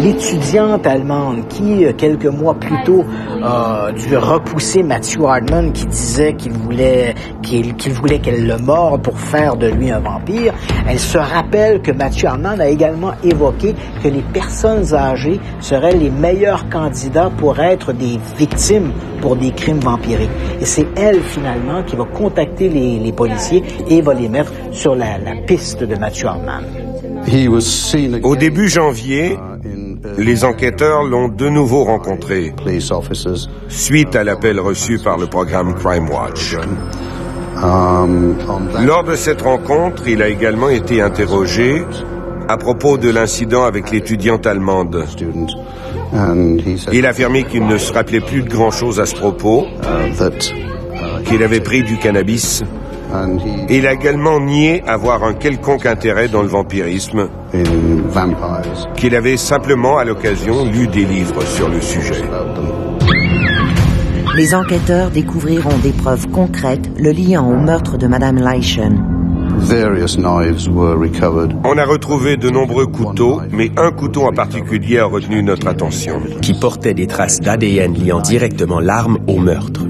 L'étudiante allemande qui, quelques mois plus tôt, a dû repousser Matthew Hardman qui disait qu'il voulait qu'elle le morde pour faire de lui un vampire, elle se rappelle que Matthew Hardman a également évoqué que les personnes âgées seraient les meilleurs candidats pour être des victimes pour des crimes vampiriques. Et c'est elle, finalement, qui va contacter les policiers et va les mettre sur la piste de Matthew Hardman. Au début janvier, les enquêteurs l'ont de nouveau rencontré, suite à l'appel reçu par le programme Crime Watch. Lors de cette rencontre, il a également été interrogé à propos de l'incident avec l'étudiante allemande. Il a affirmé qu'il ne se rappelait plus de grand-chose à ce propos, qu'il avait pris du cannabis. Et il a également nié avoir un quelconque intérêt dans le vampirisme, qu'il avait simplement, à l'occasion, lu des livres sur le sujet. Les enquêteurs découvriront des preuves concrètes le liant au meurtre de Madame Leischen. On a retrouvé de nombreux couteaux, mais un couteau en particulier a retenu notre attention. Qui portait des traces d'ADN liant directement l'arme au meurtre.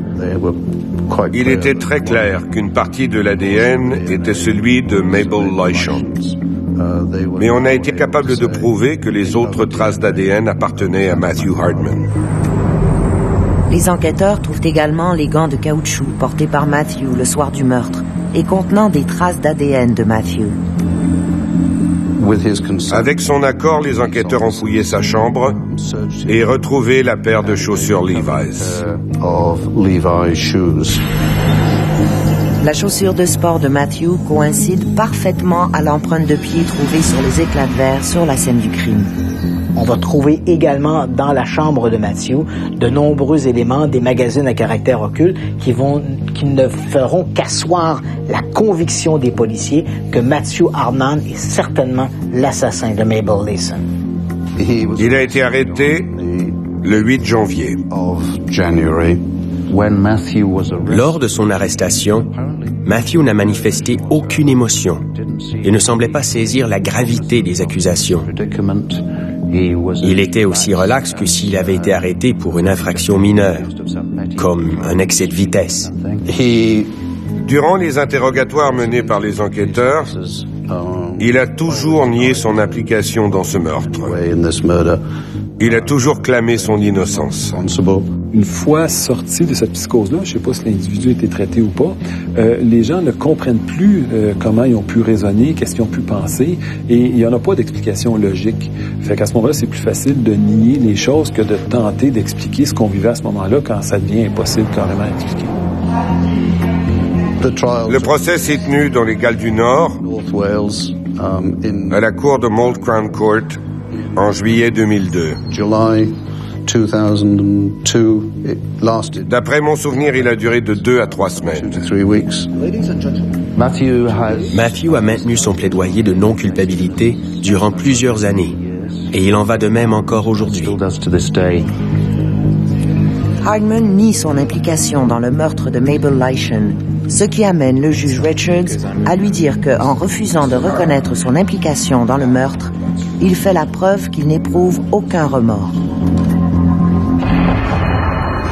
Il était très clair qu'une partie de l'ADN était celui de Mabel Leischen. Mais on a été capable de prouver que les autres traces d'ADN appartenaient à Matthew Hardman. Les enquêteurs trouvent également les gants de caoutchouc portés par Matthew le soir du meurtre et contenant des traces d'ADN de Matthew. Avec son accord, les enquêteurs ont fouillé sa chambre et retrouvé la paire de chaussures Levi's. La chaussure de sport de Matthew coïncide parfaitement à l'empreinte de pied trouvée sur les éclats de verre sur la scène du crime. On va trouver également dans la chambre de Matthew de nombreux éléments des magazines à caractère occulte qui ne feront qu'asseoir la conviction des policiers que Matthew Hardman est certainement l'assassin de Mabel Leischen. Il a été arrêté le 8 janvier. Lors de son arrestation, Matthew n'a manifesté aucune émotion et ne semblait pas saisir la gravité des accusations. Il était aussi relax que s'il avait été arrêté pour une infraction mineure, comme un excès de vitesse. Durant les interrogatoires menés par les enquêteurs, Il a toujours nié son implication dans ce meurtre. Il a toujours clamé son innocence. Une fois sorti de cette psychose-là, je ne sais pas si l'individu a été traité ou pas, les gens ne comprennent plus comment ils ont pu raisonner, qu'est-ce qu'ils ont pu penser, et il n'y en a pas d'explication logique. Fait qu'à ce moment-là, c'est plus facile de nier les choses que de tenter d'expliquer ce qu'on vivait à ce moment-là quand ça devient impossible carrément à expliquer. Le procès s'est tenu dans les Galles du Nord, à la cour de Mold Crown Court, en juillet 2002. D'après mon souvenir, il a duré de 2 à 3 semaines. Matthew a maintenu son plaidoyer de non-culpabilité durant plusieurs années, et il en va de même encore aujourd'hui. Hardman nie son implication dans le meurtre de Mabel Leishan, ce qui amène le juge Richards à lui dire qu'en refusant de reconnaître son implication dans le meurtre, il fait la preuve qu'il n'éprouve aucun remords.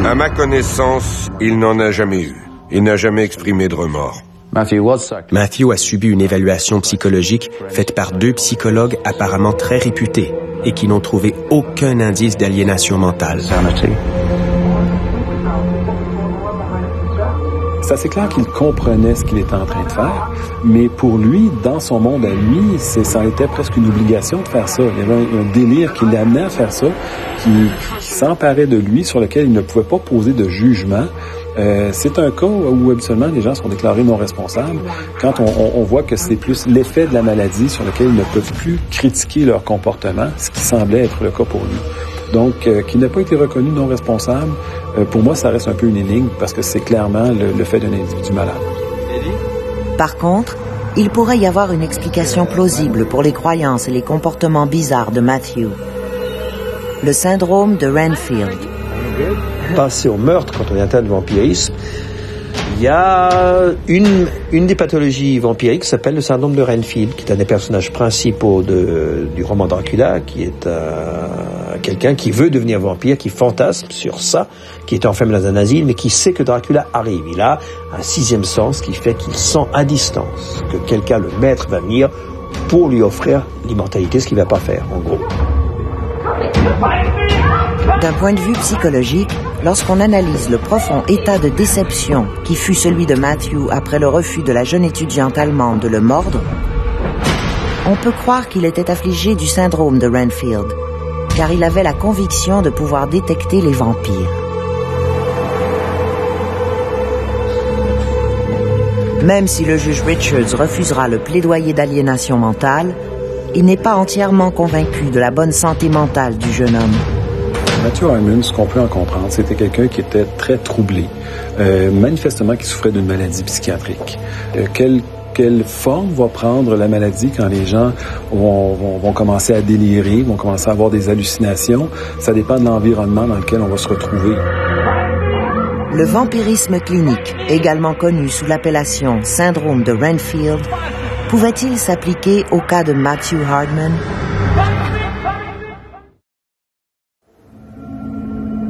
À ma connaissance, il n'en a jamais eu. Il n'a jamais exprimé de remords. Matthew a subi une évaluation psychologique faite par 2 psychologues apparemment très réputés et qui n'ont trouvé aucun indice d'aliénation mentale. C'est assez clair qu'il comprenait ce qu'il était en train de faire, mais pour lui, dans son monde à lui, ça était presque une obligation de faire ça. Il y avait un délire qui l'amenait à faire ça, qui s'emparait de lui, sur lequel il ne pouvait pas poser de jugement. C'est un cas où habituellement les gens sont déclarés non responsables quand on voit que c'est plus l'effet de la maladie sur lequel ils ne peuvent plus critiquer leur comportement, ce qui semblait être le cas pour lui. Donc, qu'il n'a pas été reconnu non responsable, pour moi, ça reste un peu une énigme parce que c'est clairement le fait d'un individu malade. Par contre, il pourrait y avoir une explication plausible pour les croyances et les comportements bizarres de Matthew. Le syndrome de Renfield. Passer au meurtre quand on est atteint de vampirisme, il y a une des pathologies vampiriques qui s'appelle le syndrome de Renfield, qui est un des personnages principaux du roman Dracula, qui est quelqu'un qui veut devenir vampire, qui fantasme sur ça, qui est enfermé dans un asile, mais qui sait que Dracula arrive. Il a un 6e sens qui fait qu'il sent à distance que quelqu'un, le maître, va venir pour lui offrir l'immortalité, ce qu'il ne va pas faire, en gros. D'un point de vue psychologique, lorsqu'on analyse le profond état de déception qui fut celui de Matthew après le refus de la jeune étudiante allemande de le mordre, on peut croire qu'il était affligé du syndrome de Renfield, car il avait la conviction de pouvoir détecter les vampires. Même si le juge Richards refusera le plaidoyer d'aliénation mentale, il n'est pas entièrement convaincu de la bonne santé mentale du jeune homme. Matthew Hardman, ce qu'on peut en comprendre, c'était quelqu'un qui était très troublé, manifestement qui souffrait d'une maladie psychiatrique. Quelle forme va prendre la maladie quand les gens vont commencer à délirer, vont commencer à avoir des hallucinations? Ça dépend de l'environnement dans lequel on va se retrouver. Le vampirisme clinique, également connu sous l'appellation syndrome de Renfield, pouvait-il s'appliquer au cas de Matthew Hardman?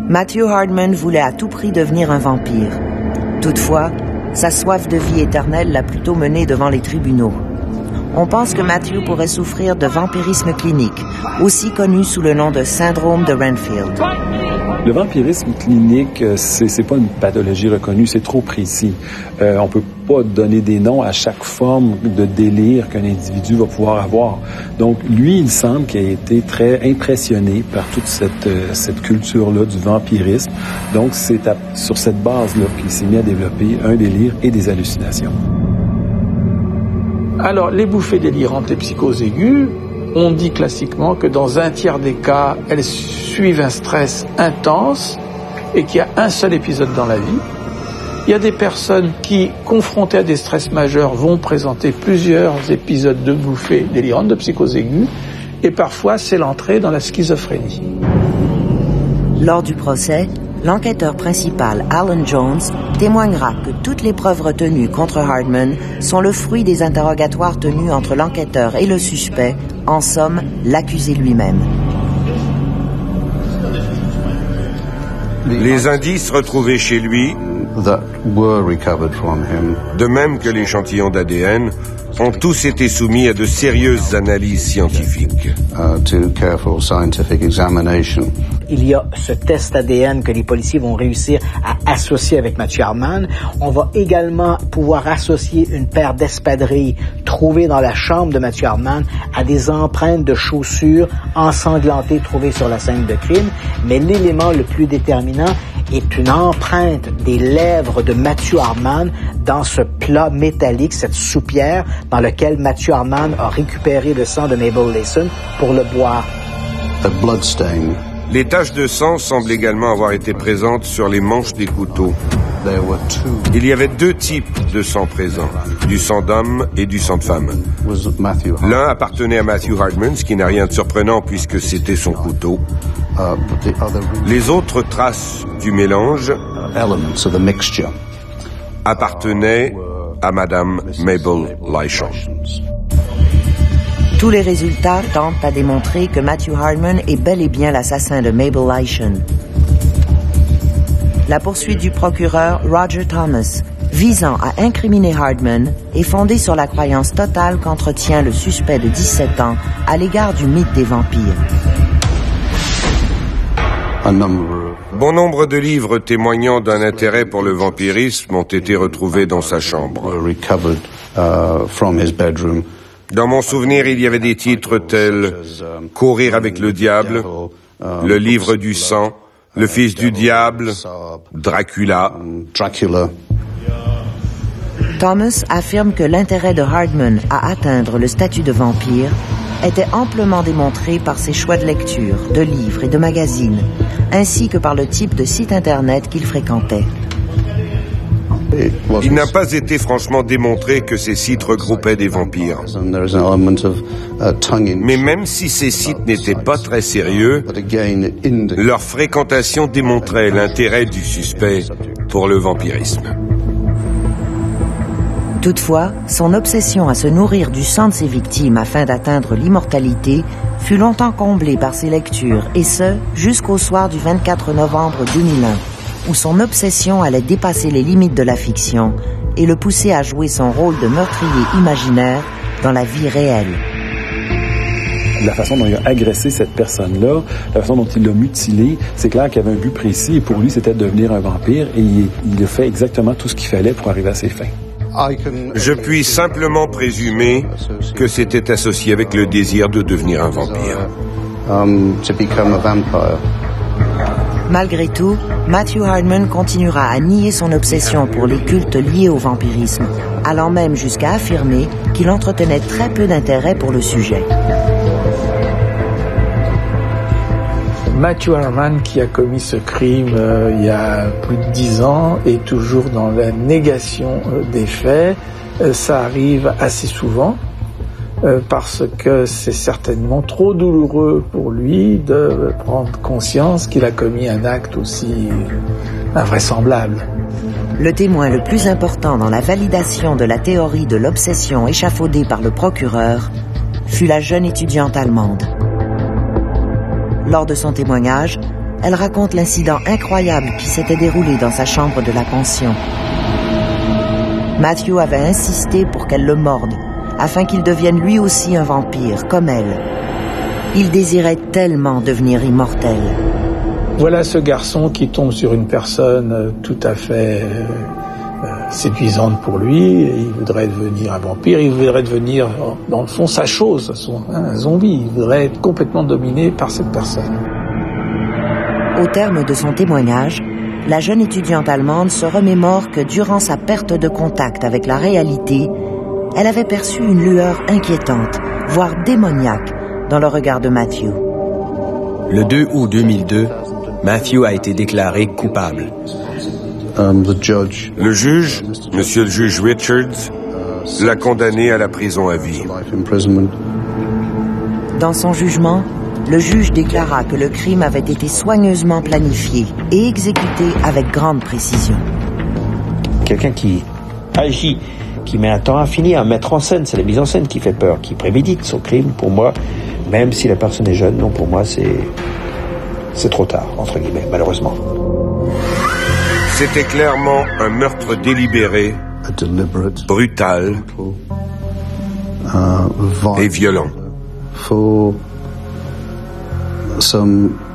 Matthew Hardman voulait à tout prix devenir un vampire. Toutefois, sa soif de vie éternelle l'a plutôt mené devant les tribunaux. On pense que Matthew pourrait souffrir de vampirisme clinique, aussi connu sous le nom de syndrome de Renfield. Le vampirisme clinique, c'est pas une pathologie reconnue, c'est trop précis. On peut pas donner des noms à chaque forme de délire qu'un individu va pouvoir avoir. Donc, lui, il semble qu'il a été très impressionné par toute cette culture-là du vampirisme. Donc, c'est sur cette base-là qu'il s'est mis à développer un délire et des hallucinations. Alors, les bouffées délirantes et psychoses aiguës, on dit classiquement que dans un tiers des cas, elles suivent un stress intense et qu'il y a un seul épisode dans la vie. Il y a des personnes qui, confrontées à des stress majeurs, vont présenter plusieurs épisodes de bouffées délirantes, de psychoses aiguës, et parfois c'est l'entrée dans la schizophrénie. Lors du procès, l'enquêteur principal, Alan Jones, témoignera que toutes les preuves retenues contre Hardman sont le fruit des interrogatoires tenus entre l'enquêteur et le suspect, en somme, l'accusé lui-même. Les indices retrouvés chez lui De même que l'échantillon d'ADN, ont tous été soumis à de sérieuses analyses scientifiques. Il y a ce test ADN que les policiers vont réussir à associer avec Matthew Hardman. On va également pouvoir associer une paire d'espadrilles trouvées dans la chambre de Matthew Hardman à des empreintes de chaussures ensanglantées trouvées sur la scène de crime. Mais l'élément le plus déterminant est une empreinte des lèvres de Matthew Hardman dans ce plat métallique, cette soupière dans lequel Matthew Hardman a récupéré le sang de Mabel Layson pour le boire. Les taches de sang semblent également avoir été présentes sur les manches des couteaux. Il y avait deux types de sang présents, du sang d'homme et du sang de femme. L'un appartenait à Matthew Hardman, ce qui n'a rien de surprenant puisque c'était son couteau. Les autres traces du mélange appartenaient à Madame Mabel Layson. Tous les résultats tentent à démontrer que Matthew Hardman est bel et bien l'assassin de Mabel Layson. La poursuite du procureur Roger Thomas visant à incriminer Hardman est fondée sur la croyance totale qu'entretient le suspect de 17 ans à l'égard du mythe des vampires. Bon nombre de livres témoignant d'un intérêt pour le vampirisme ont été retrouvés dans sa chambre. Dans mon souvenir, il y avait des titres tels « Courir avec le diable »,« Le livre du sang »,« Le fils du diable »,« Dracula ». Thomas affirme que l'intérêt de Hardman à atteindre le statut de vampire était amplement démontré par ses choix de lecture, de livres et de magazines, ainsi que par le type de site Internet qu'il fréquentait. Il n'a pas été franchement démontré que ces sites regroupaient des vampires. Mais même si ces sites n'étaient pas très sérieux, leur fréquentation démontrait l'intérêt du suspect pour le vampirisme. Toutefois, son obsession à se nourrir du sang de ses victimes afin d'atteindre l'immortalité fut longtemps comblée par ses lectures, et ce, jusqu'au soir du 24 novembre 2001, où son obsession allait dépasser les limites de la fiction et le pousser à jouer son rôle de meurtrier imaginaire dans la vie réelle. La façon dont il a agressé cette personne-là, la façon dont il l'a mutilée, c'est clair qu'il avait un but précis et pour lui, c'était de devenir un vampire et il a fait exactement tout ce qu'il fallait pour arriver à ses fins. Je puis simplement présumer que c'était associé avec le désir de devenir un vampire. Malgré tout, Matthew Hardman continuera à nier son obsession pour les cultes liés au vampirisme, allant même jusqu'à affirmer qu'il entretenait très peu d'intérêt pour le sujet. Matthew Hardman, qui a commis ce crime il y a plus de 10 ans, est toujours dans la négation des faits. Ça arrive assez souvent parce que c'est certainement trop douloureux pour lui de prendre conscience qu'il a commis un acte aussi invraisemblable. Le témoin le plus important dans la validation de la théorie de l'obsession échafaudée par le procureur fut la jeune étudiante allemande. Lors de son témoignage, elle raconte l'incident incroyable qui s'était déroulé dans sa chambre de la pension. Matthew avait insisté pour qu'elle le morde, afin qu'il devienne lui aussi un vampire, comme elle. Il désirait tellement devenir immortel. Voilà ce garçon qui tombe sur une personne tout à fait séduisante pour lui. Il voudrait devenir un vampire, il voudrait devenir, dans le fond, sa chose, un zombie. Il voudrait être complètement dominé par cette personne. Au terme de son témoignage, la jeune étudiante allemande se remémore que durant sa perte de contact avec la réalité, elle avait perçu une lueur inquiétante, voire démoniaque, dans le regard de Matthew. Le 2 août 2002, Matthew a été déclaré coupable. Le juge, monsieur le juge Richards, l'a condamné à la prison à vie. Dans son jugement, le juge déclara que le crime avait été soigneusement planifié et exécuté avec grande précision. Quelqu'un qui agit, qui met un temps infini à mettre en scène, c'est la mise en scène qui fait peur, qui prémédite son crime, pour moi, même si la personne est jeune, non, pour moi, c'est trop tard, entre guillemets, malheureusement. C'était clairement un meurtre délibéré, brutal et violent.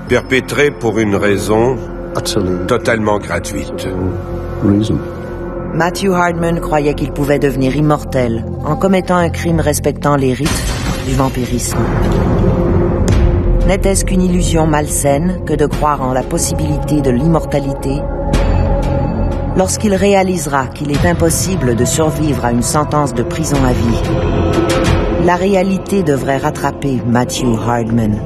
Perpétré pour une raison totalement gratuite. Matthew Hardman croyait qu'il pouvait devenir immortel en commettant un crime respectant les rites du vampirisme. N'était-ce qu'une illusion malsaine que de croire en la possibilité de l'immortalité? Lorsqu'il réalisera qu'il est impossible de survivre à une sentence de prison à vie, la réalité devrait rattraper Matthew Hardman.